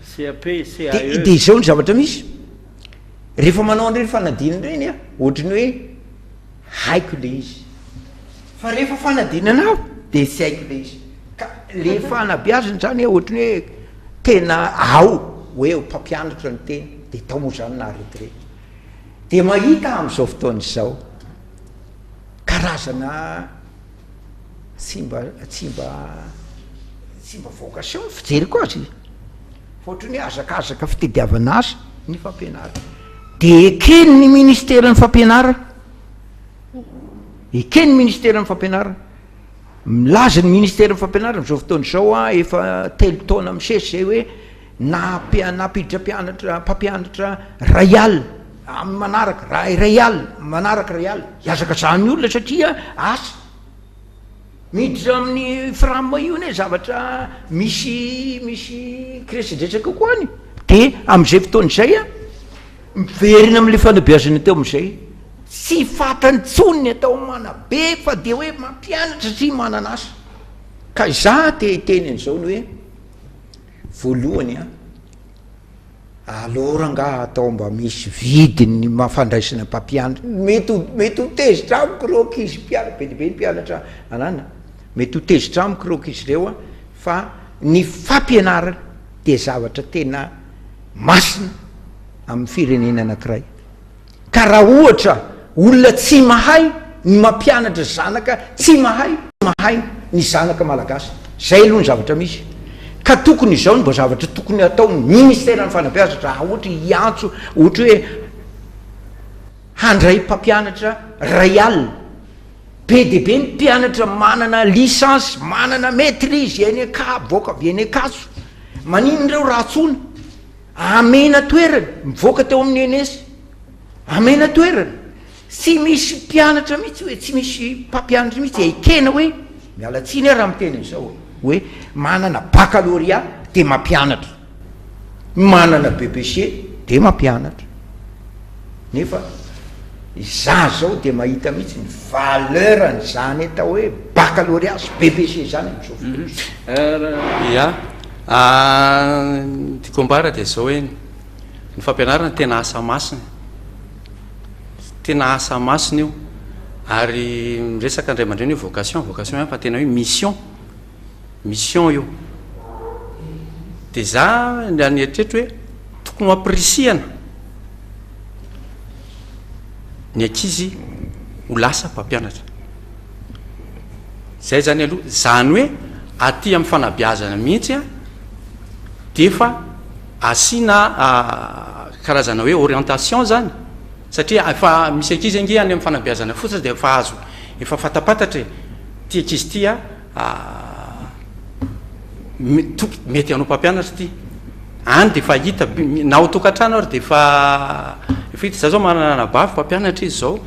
de zao ny zavatra misy rehefa manao an'ireny fanadinana reny a ohatrany hoe haiko le izy fa rehefa fanadinana aho de sy haiko le izy ka le fanabeazany zany ohatrany hoe tena ao hoe mpampianatra ny teny de tao moa zany na retrety de mahita am'izao fotoana zao karazana tsy mba vocation fijery koa azy fa ohatrany hoe azakazaka fitediavana asa ny fampianarana de ekeny ny ministèren'ny fampianarana ekeny ministèren'ny fampianarana milaza ny ministèren'ny fampianarana am'izao fotoana zao a efa telo taona misesy zay hoe napiditra mpampianatra rayal amy manaraka rayal manaraka rayal hiazaka zany olona satria asa miditra amin'ny frama io ne zavatra misy kresidresaka koa any de am'izay fotoana zay a miverina am'le fanabeazana teo am'izay tsy fatany tsony atao manabe fa de hoe mampianatra sy manana asa ka za te teny an'izao ny hoe voalohany a aloranga atao mba misy vidiny mafandraisana mpampianatra mety ho tezitra amiko reo ankizy mpianatra be debe ny mpianatra anana mety ho tezitra amiko reo ankizy reo a fa ny fampianarana de zavatra tena masina amin'ny firenena anankiray ka raha ohatra olona tsy mahay ny mampianatra zanaka tsy mahay ny zanaka malagasy zay aloha ny zavatra misy ka tokony izao ny mba zavatra tokony atao ministèren'ny fanabeazatra raha ohatra hiantso ohatra hoe handray mpampianatra rayal be de be ny mpianatra manana licence manana maîtrise eny aka voaka avy eny akaso maninon'ireo raha tsona amena toerana mivoaka teo amin'ny enesy amena toerana tsy misy mpianatra mihitsy hoe tsy misy mpampianatra mihitsy ekena hoe mialatsiny raha miteny an'izao hoe manana bacaloria de mampianatra manana BBC de mampianatra nefa za zao de mahita mihitsy ny valeur n'zany atao hoe bacaloria sy BBC zany ia tiako ambara de zao hoe ny fampianarana tena asa masina tena asa masina io ary miresaka andray aman-dreny hoe vocation fa tena hoe mission io de za ny eritreritro hoe tokony apprisiana ny ankizy ho lasa mpampianatra zay zany aloha zany hoe aty amin'ny fanabeazana mihitsy a de fa asiana karazana hoe orientation zany satria efa misy ankizy ange any amin'ny fanabeazana fotsiny de efa azo efa fatapatatra ty ankizy ty a mety anao mpampianatra ty any de fa hita na ho tokantrano ary de fa hita za zao manana bavy mpampianatra izy zao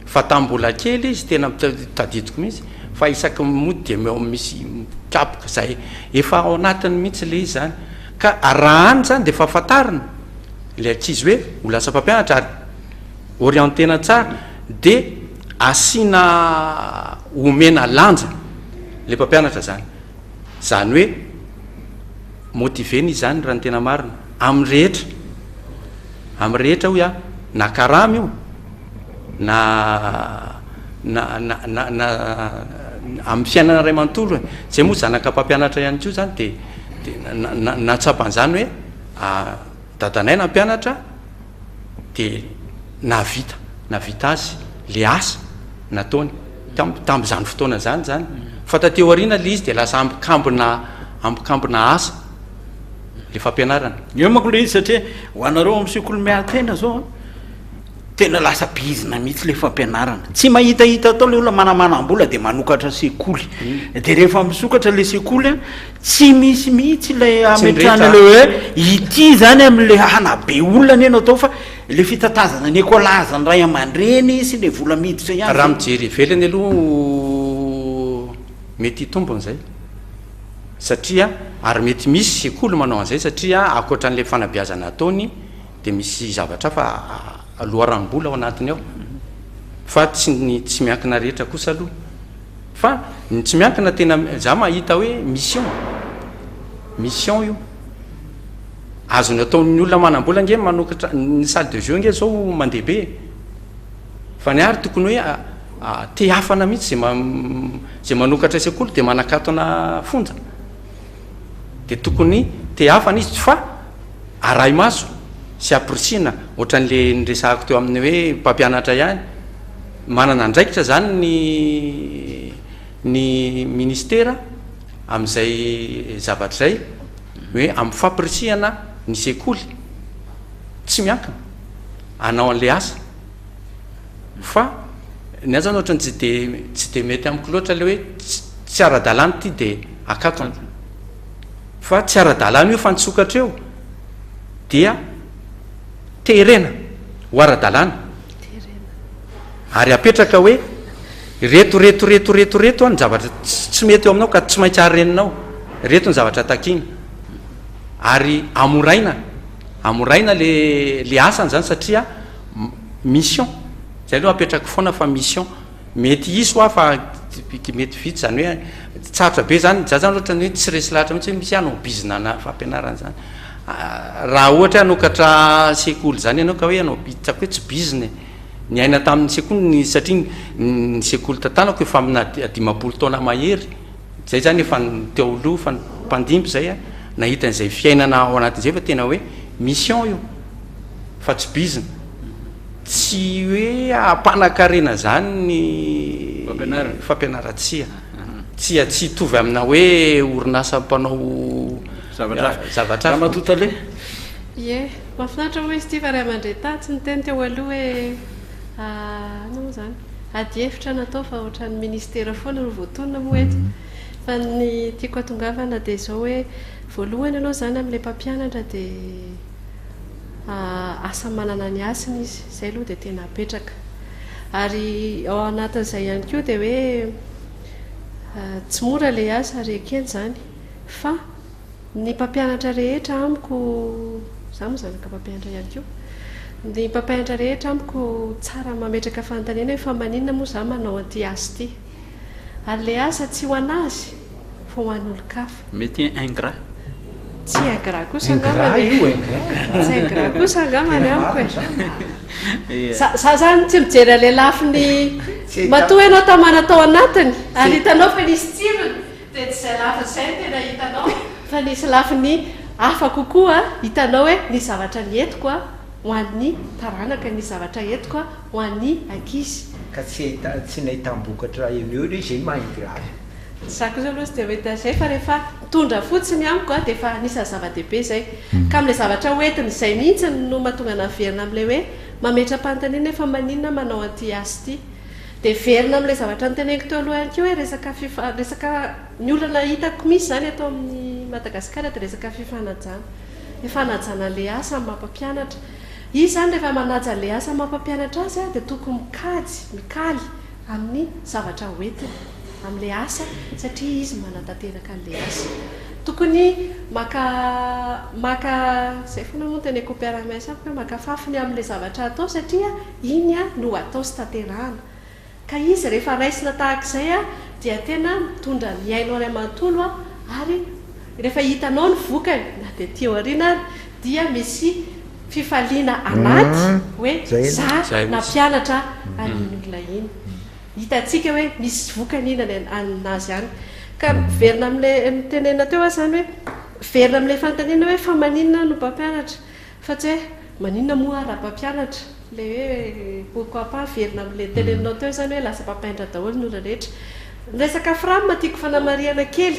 fa tambola kely izy tena tadidiko mihitsy fa isaky mody de meo misy kapoka zay efa ao anatiny mihitsy le izy zany ka raha any zany de fa fatarina le ankizy hoe ho lasa mpampianatra ary orientena tsara de asina omena lanja le mpampianatra zany zany hoe motiveny izy zany raha ny tena marina amin'ny rehetra ho a na karama io na amin'ny fiainana ray manontolo zay moa zanaka mpampianatra ihany ko zany de natsapan'zany hoe dadanay nampianatra de navita azy le asa nataony tam'zany fotoana zany fa tateo arina le izy de lasa ambikambina asa le fampianarana eo manko le izy satria ho anareo amin'ny sekoly miatena zao tena lasa bizina mihitsy le fampianarana tsy mahitahita atao le olona manamanam-bola de manokatra sekoly de rehefa misokatra le sekoly a tsy misy mihitsy le ametrana le hoe ity zany am'le hanabe olona ny anao atao fa le fitatazana ny ekolazany ray aman-dreny sy le vola miditra ihany raha mijery velany aloha mety hitombony zay satria ary mety misy sekoly manao an'izay satria akoatran'le fanabeazana ataony de misy zavatra fa aloharanymbola ao anatiny ao fa tsy miankina rehetra kosa aloha fa tsy miankina tena za mahita hoe mission io azony ataon'ny olona manam-bola nge manokatra ny salle de jeu nge zao mandehabe fa ny ary tokony hoe te hafana mihitsy zay manokatra sekoly de manakatona fonja de tokony te hafana izy fa aray maso sy aprisina ohatran'le nresahako teo amin'ny hoe mpampianatra ihany manana ndraikitra zany ny ministera am'izay zavatra zay hoe amin'ny fampirisiana ny sekoly tsy miankina anao an'le asa fa ny azany ohatrany tsy de mety amiko loatra le hoe tsy ara-dalàna ty de akatona fa tsy ara-dalàna io fa nitsokatra eo dia terena ho ara-dalàna ary apetraka hoe reto any zavatra tsy mety eo aminao ka tsy maintsy areninao reto ny zavatra takiny ary amoraina le asany zany satria mission zay aloha apetraka foana fa mission mety iso a fa mety vitsy zany hoe tsarotra be zany za zany ohatrany hoe tsy resy lahatra mihitsy hoe misy anao bizina na fampianarana zany raha ohatra anokatra sekoly zany ianao ka hoe anao tsako hoe tsy bizina ny aina tamin'ny sekoly satria ny sekoly tantanako efa amina 50 taona mahery zay zany efa teo loha fa mpandimby zay a nahita n'izay fiainana ao anatin'izay fa tena hoe mission io fa tsy bizina tsy hoe ampanakarena zany ny fampianaratsia tsy hitovy amina hoe orinasa mpanao zavatra matota le ie mahafinaritra moa izy ty fa ray aman-dreta tsy ny teny teo aloha hoe no zany ady hevitra natao fa ohatran'ny ministera foana no voatonona moa ety fa ny tiako atongavana de zao hoe voalohany ianao zany amin'ilay mpampianatra de asa manana ny asiny izy zay aloha dia tena apetraka ary ao anatin'izay ihany koa dia hoe tsy mora le asa rekeny zany fa ny mpampianatra rehetra amiko za moa zanaka mpampianatra ihany koa ny mpampianatra rehetra amiko tsara mametraka fanontaniana hoe fa maninona moa za manao an'ity asa ity ary le asa tsy ho anazy fa ho an'olo-kafa mety ingrat tsy ingrat kosa tsy ingrat kosa angamany amiko za zany tsy mijery le lafiny matoa ianao tamana tao anatiny ary hitanao fa nisy tsirony dia tsy zay lafiny zay tena hitanao fa nisy lafiny hafa kokoa hitanao hoe ny zavatra nietiko a ho an'ny taranaka ny zavatra etiko a ho an'ny ankizy ka tsy nahitambokatra eo le zay maingrat zako zao aloha sy dia mety zay fa rehefa tondra fotsiny amiko a dia efa anisany zava-dehibe zay ka amin'ilay zavatra hoentiny izay mihitsy no mahatonga naverina amin'ilay hoe mametra-panontaniana efa maninona manao an'ity asa ity dia verina amin'ilay zavatra nyteneniko teo aloha ihany koa hoe resaka ny olana hitako misy zany atao amin'ny Madagasikara dia resaka fifanajana fanajana le asa amin'ny mampampianatra izy zany rehefa manaja le asa mampampianatra azy a dia tokony mikaly amin'ny zavatra hoentiny amin'le asa satria izy manatanteraka an'le asa tokony maka zay foana moa teneko mpiara-miasa hoe maka fafiny amin'le zavatra atao satria iny a no atao sy tanterahana ka izy rehefa raisina tahak'izay a dia tena mitondra ny ainao ray amanontolo a ary rehefa hitanao ny vokany na dia teo ariana dia misy fifaliana anaty hoe za nampianatra an'iny olona iny hitantsika hoe misy vokany ina anazy any ka verina amin'le mitenena teo a zany hoe verina amin'ilay fanontaniana hoe fa maninona no mpampianatra fa tsy hoe maninona moa raha mpampianatra le hoe pourquoi pas verina amin'le teneninao teo zany hoe lasa mpampianatra daholo ny olona rehetra resaka frame tiako fanamariana kely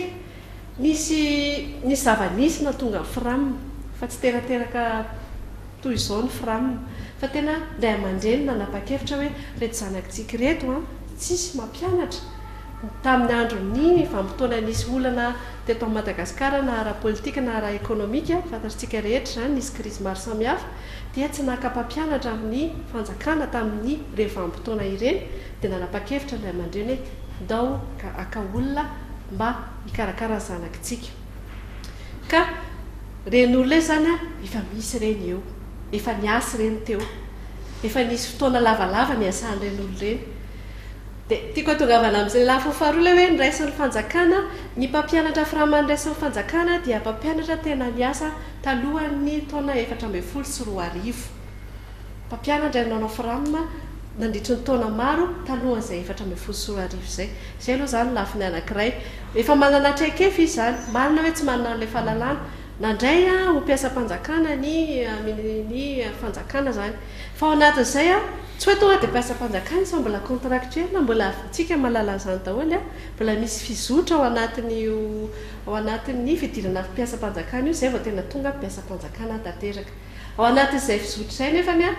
nisy zava-nisy na tonga frame fa tsy terateraka toy izao ny frame fa tena ray aman-dreny nanapa-kevitra hoe reto zanakitsika reto a tsisy mampianatra tamin'ny andro ny vanim-potoana nisy olana teto Madagasikara na ara-politika na ara-ekonomika fantatritsika rehetra zany nisy crise maro samihafa dia tsy naka-mpampianatra amin'ny fanjakana tamin'ny re vanim-potoana ireny dia nanapa-kevitra ray aman-dreny hoe ndao aka olona mba hikarakara zanakitsika ka reny olona zany a efa misy reny eo efa niasy reny teo efa nisy fotoana lavalava ny asan'ireny olo reny dia tiako atongavana amin'izay lafo faharoa le hoe nyraisin'ny fanjakana ny mpampianatra firamanyraisin'ny fanjakana dia mpampianatra tena niasa talohan'ny taona 4 sy 4 mpampianatra nanao firama nandritry ny taona maro talohan'izay 4 sy 4 zay aloha zany lafiny anankiray efa manana traikefa izy zany marina hoe tsy manana n'ilay fahalalana nandray a ho mpiasa-mpanjakana ny fanjakana zany fa ao anatin'izay a tsy hoe tonga dia mpiasa-mpanjakana sa mbola contractuel na mbola tsika malala zany daholo a mbola misy fizotra ao anatin'ny fidirana mpiasa-mpanjakana io zay vao tena tonga mpiasa-mpanjakana tanteraka ao anatin'izay fizotra izay nefany a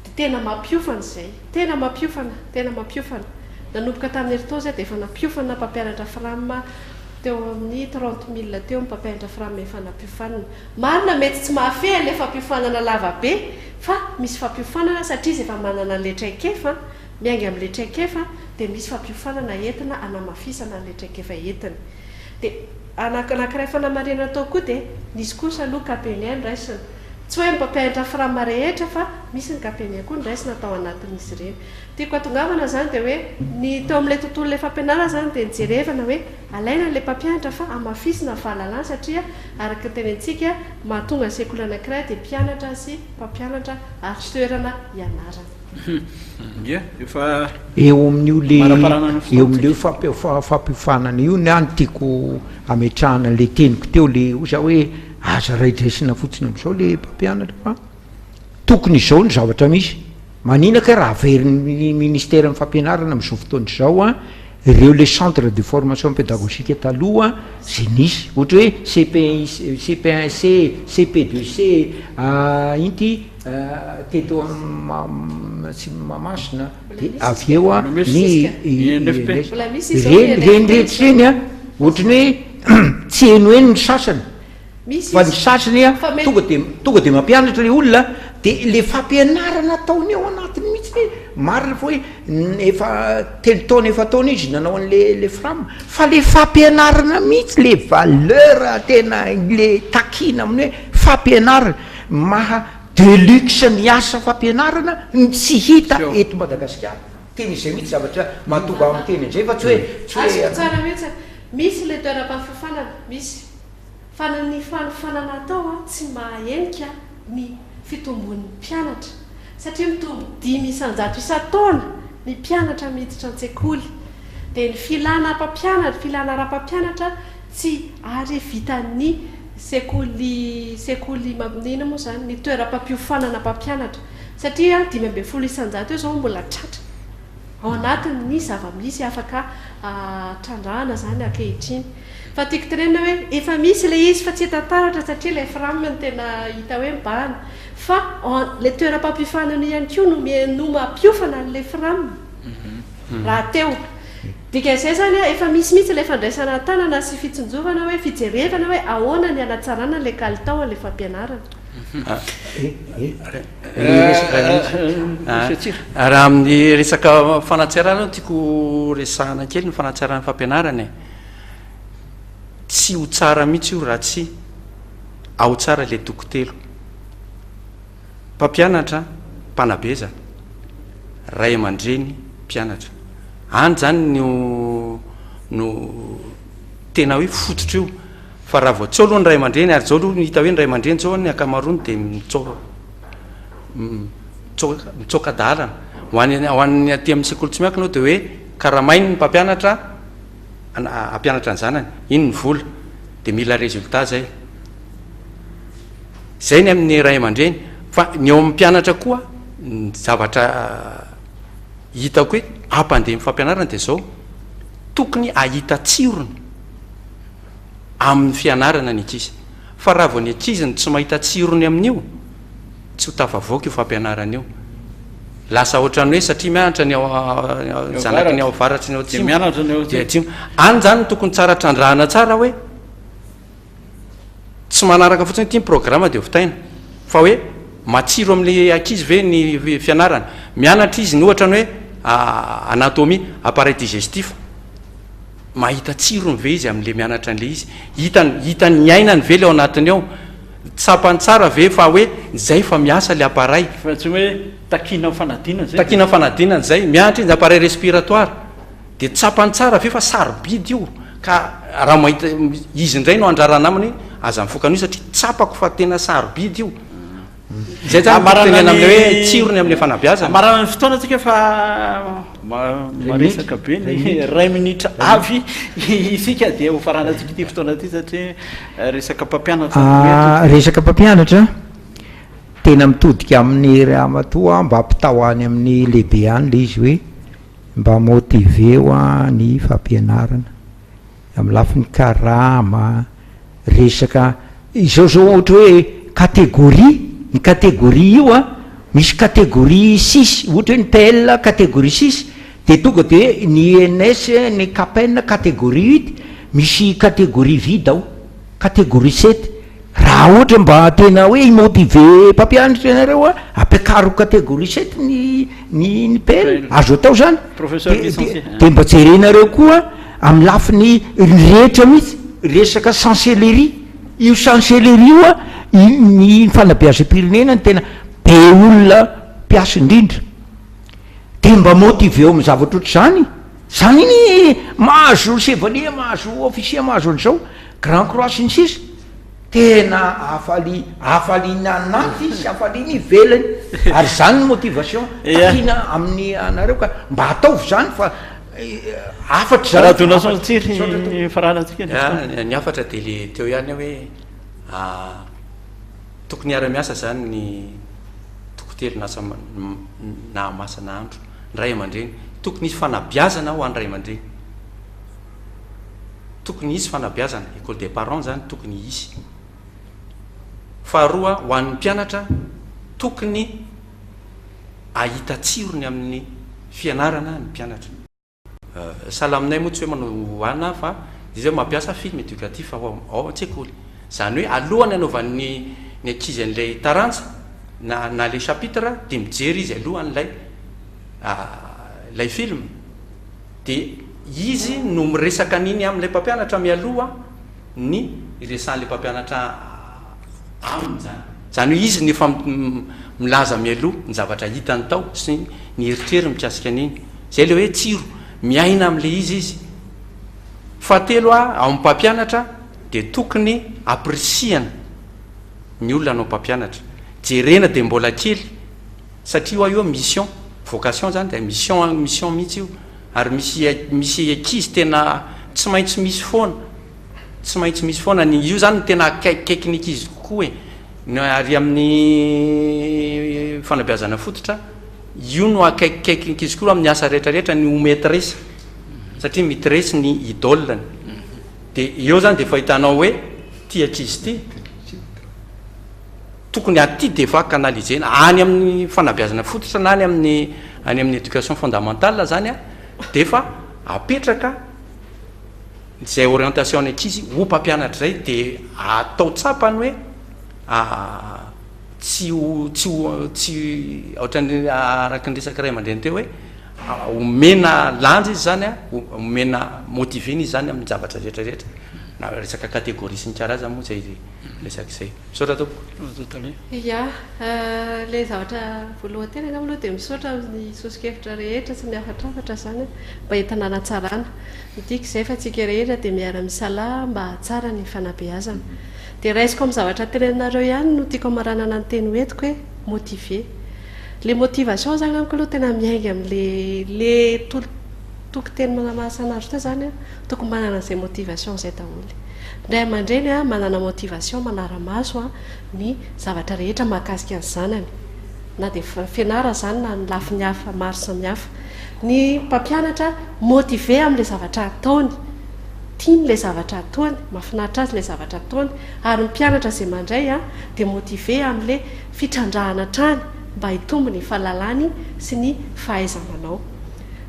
dia tena mampiofana izay tena mampiofana nanomboka tamin'ny heritao zay dia efa nampiofana mpampianatra frame teo amin'ny 30 000 teo mpampianatra frame efa nampiofanana marina mety tsy mahafeha le fampiofanana lavabe fa misy fampiofanana satria izy efa manana le traikefa miainga amin'le traikefa dia misy fampiofanana entina anamafisana n'le traikefa entina dia anankiray fanamariana tao koa dia nisy kosa aloha kapenia nraisina tsy hoe mpampianatra frame rehetra fa misy ny kapenia koa nraisina tao anatin'izy ireny tiako atongavana zany dia hoe ny teo amin'ilay tontolo le fampianarana zany dia nijerevana hoe alaina le mpampianatra fa amafisina fahalalana satria araka tenentsika mahatonga sekoly anankiray dia mpianatra sy mpampianatra ary tsy toerana ianarana efa eo amin'io fampiofanana io ny any tiako ametrahana le teniko teo le oza hoe aza raidraisina fotsiny amin'izao le mpampianatra fa tokony izao ny zavatra misy maninaka raha averin'ny ministère amin'ny fampianarana amin'izao fotoana izao a ireo le centre de formation pédagogique taloha zay nisy ohatra hoe CP1C CP2C inty teto sy mamasina dia avy eo a ny reny rehetra reny a ohatrany hoe tsy eno eny ny sasany fa ny sasany a tonga dia mampianatra le olona dia le fampianarana ataony eo anatiny mihitsy hoe marina fa hoe efa telo taona efa taona izy nanao an'le frama fa le fampianarana mihitsy le valeur tena le takina amin'ny hoe fampianarana maha deluxe ny asa fampianarana tsy hita eto Madagasikara. Teny izay mihitsy zavatra mahatonga amin'ny teny indray fa tsy hoe tsara mihitsy misy le toeram-pahafafanana misy fa ny fanofanana atao tsy mahenika ny fitombon'ny mpianatra satria mitombo 5 isan-jato isan-taona ny mpianatra miditra an-tsekoly dia ny filana ara-mpampianatra tsy ary vitan'ny sekoly maminina moa zany ny toeram-pampiofanana mpampianatra satria 5 isan-jato eo zao mbola tratra ao anatin'ny zava-misy afaka trandrahana zany ankehitriny fa tiako tenena hoe efa misy le izy fa tsy tantaratra satria le framina ny tena hita hoe mbana fa le toeram-pampiofanana ihany koa no mampiofana n'le framina raha teo dika izay zany efa misy mihitsy le fandraisana tanana sy fitsinjovana hoe fijerevana hoe ahoana ny anatsarana le kalitao an'le fampianarana. Raha amin'ny resaka fanatsarana tiako resahana kely ny fanatsarana fampianarana tsy ho tsara mihitsy io raha tsy ao tsara le dokotelo mpampianatra mpanabezana ray aman-dreny mpianatra any zany no tena hoe fototra io fa raha vao tsy aloha ny ray aman-dreny ary zao aloha hita hoe ny ray aman-dreny zao ny akamarony dia mitsoka dalana hoan'ny aty amin'ny sekoly tsy miankinao dia hoe karamainy ny mpampianatra ampianatra ny zanany iny ny vola dia mila résultat zay ny amin'ny ray aman-dreny fa ny eo amin'ny mpianatra koa ny zavatra hitako hoe ampandeha fampianarana dia zao tokony ahita tsirony amin'ny fianarana ny ankizy fa raha vao ny ankiziny tsy mahita tsirony amin'io tsy ho tafavoaka io fampianarana io lasa ohatrany hoe satria mianatra ny zanaky ny ao avaratry ny ao atsimo any zany tokony tsara trandrahana tsara hoe tsy manaraka fotsiny ity ny programme dia ovitaina fa hoe matsiro amin'le ankizy ve ny fianarana mianatra izy ny ohatra ny hoe anatomie appareil digestif mahita tsirony ve izy amin'le mianatra an'le izy hitany ainany ve le ao anatiny ao tsapany tsara ve fa hoe zay fa miasa le appareil fa tsy hoe takina fanadinana zay mianatra izy appareil respiratoire dia tsapany tsara ve fa sarobidy io ka raha mahita izy indray no andrarana aminy aza mifokana io satria tsapako fa tena sarobidy io zay zanytenena am'le hoe tsirony amin'le fanabeazana marana ny fotoana tsika fa maresaka be ny ray minitra avy isika dia ho faranatsika ity fotoana ty satria resaka mpampianatra tena mitodika amin'ny ramatoa mba ampitahoany amin'ny lehibe any le izy hoe mba motive o ny fampianarana amin'ny lafiny karama resaka izao ohatra hoe kategoria ny kategoria io misy kategoria 6 ohatra hoe ny PL kategoria 6 dia tonga dia ny ENS ny KPN kategoria 8 misy kategoria vide ao kategoria 7 raha ohatra mba tena hoe imotive mpampianatra ianareo ampiakaro kategoria 7 ny PL azo atao zany dia mba jerenareo koa amin'ny lafiny rehetra mihitsy resaka chancellerie io chancellerie io ny fanabeazam-pirenena ny tena be olona mpiasa indrindra dia mba motive eo amin'ny zavatra oatra zany iny mahazo chevalier mahazo officier mahazo an'izao grand croix sy ny sisa tena afaliana anaty sy afaliana ivelany ary zany ny motivation takina amin'ny anareo ka mba ataovy zany fa afatra zany donation tsiry faranatsika ny afatra dia le teo ihany hoe tokony ara-miasa zany ny dokotely na masana andro ny ray aman-dreny tokony isy fanabiazana ho any ray aman-dreny tokony isy fanabiazana école des parents zany tokony isy faharoa ho an'ny mpianatra tokony ahita tsirony amin'ny fianarana ny mpianatra sala aminay moa tsy hoe manao hoana fa izy hoe mampiasa film éducatif ao an-tsekoly zany hoe alohany anaovan'ny ny ankizy an'ilay taranja na le chapitre de mijery izy alohan'lay lay film de izy no miresaka an'iny am'lay mpampianatra mialoha ny iresan'le mpampianatra aminy zany hoe izy nefa milaza mialoha ny zavatra hitany tao sy ny eritrery mikasika an'iny zay le hoe tsiro miaina am'le izy fahatelo ao amin'ny mpampianatra de tokony aprisiana ny olona anao mpampianatra jerena de mbola kely satria oa io mission vocation zany de mission mihitsy io ary misy ankizy tena tsy maintsy misy foana ny io zany tena akaikikaiky ankizy kokoa e ary amin'ny fanabeazana fototra io no akaikikaiky ankizy koa amin'ny asa rehetrarehetra ny maîtresse satria maîtresse ny idolany de eo zany de fahitanao hoe ty ankizy ty tokony aty de fa canalisena any amin'ny fanabeazana fototra na any amin'ny éducation fondamentale zany de fa apetraka zay orientation ny ankizy ho mpampianatra zay de atao tsapany hoe tsy ohatrany araky ny resaka ray aman-dreny teo hoe omena lanjy izy zany omena motiveny izy zany amin'ny zavatra rehetrarehetra na resaka catégorie sy ny karaza moa zay resaky zay misaotra tompoko ia le zavatra voalohantena nga maloha de misaotra amin'ny sosikevitra rehetra sy ny afatrafatra zany mba entanana tsarana mitiky zay fa tsika rehetra de miara-misala mba tsara ny fanabeazana de raisiko amin'ny zavatra tenenareo ihany no tiako amaranana ny teny hoetiko hoe motiver le motivation zany amiko aloha tena miainga am'le toko teny manamasan'andro teo zany tokony manana zay motivation zay daholy ndray aman-dreny manana motivation manara-maso ny zavatra rehetra mahakasika ny zanany na de fianara zany na ny lafi ny hafa maro samihafa ny mpampianatra motive am'le zavatra ataony tiany le zavatra ataony mahafinaritra azy le zavatra ataony ary mpianatra zay mandray de motive am'le fitrandrahana trany mba hitombo ny fahalalany sy ny fahaiza-manao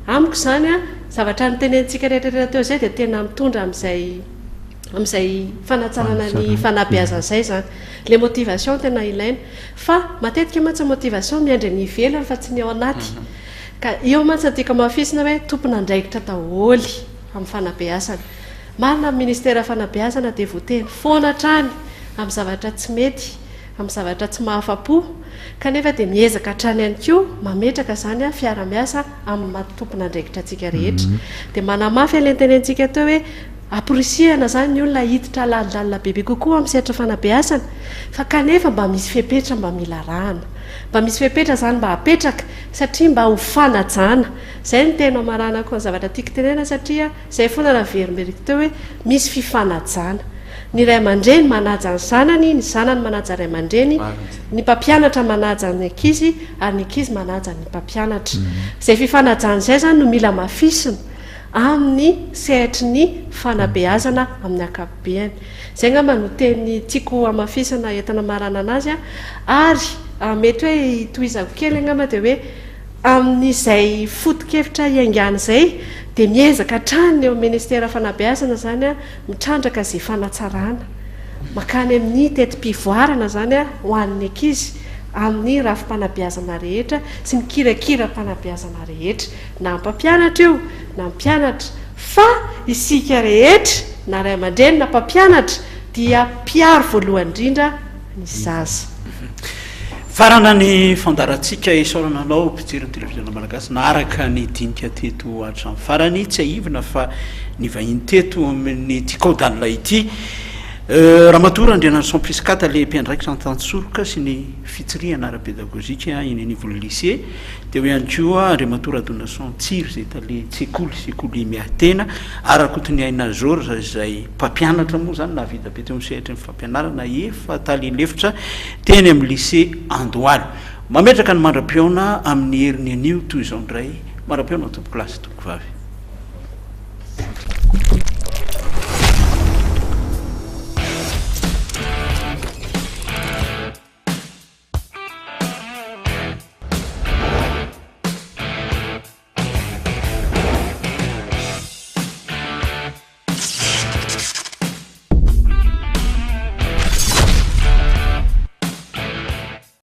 amiko zany zavatra nytenentsika rehetrarehetra teo zay de tena mitondra am'izay fanatsarana ny fanabeazan'izay zany le motivation tena ilaina fa matetika mantsy motivation miandry ny ivelany fa tsy ny ao anaty ka eo mantsy tiaka mahafisina hoe tompona andraikitra daholy amin'ny fanabeazana marina ministera fanabeazana de voateny foana trany amin'ny zavatra tsy mety amin'ny zavatra tsy mahafapo kanefa de miezaka trany ihany koa mametraka zany fiara-miasa amin'ny matompona andraikitra atsika rehetra de manamafy alentenentsika teo hoe aprisiana zany ny olona hiditra laladalina bebe kokoa amin'ny setra fanabeazana fa kanefa mba misy fepetra mba mila rahana mba misy fepetra zany mba apetraka satria mba ho fanajana zay ny tena marana koa ny zavatra tiako tenena satria zay foana na verimberiko teo hoe misy fifanajana ny ray aman-dreny manaja ny zanany ny zanany manaja ray aman-dreny ny mpampianatra manaja ny ankizy ary ny ankizy manaja ny mpampianatra zay fifanajana zay zany no mila mafisina amin'ny sehitry ny fanabeazana amin'ny akapobeany zay ngamba no teny tiako amafisana entana marana anazy ary mety hoe toizako kely ngamba de hoe amin'izay fotokevitra iaingany zay de miezaka trany eo ministera fanabeazana zany mitrandraka zay fanatsarana makany amin'ny tetim-pivoarana zany ho an'ny ankizy amin'ny rafi-panabeazana rehetra sy mikirakira mpanabeazana rehetra na mpampianatra io na mpianatra fa isika rehetra na ray aman-dreny na mpampianatra dia mpiaro voalohany indrindra ny zaza farana ny fandarantsika isaorana anao mpijeryny televisiona malagasy na araka ny dinika teto hatramin'ny farany tsy aivina fa ny vahiny teto amin'ny ty Kao-Dalina ity raha matora andrianarson plus 4 le mpiandraikitra nytantsoroka sy ny fitsiriana ara-pédagogika iny anivon'ny lycée de ho ihany koa andriamatora donation tsiro zay tale sekoly miatena arakotony aina zora zay mpampianatra moa zany navita be teo misehatra ny fampianarana efa taly lefitra teny amin'ny lycée Andohalo mametraka ny mandra-piona amin'ny herin'ny anio toy izao ndray mandra-piona tompo klasy tompo vavy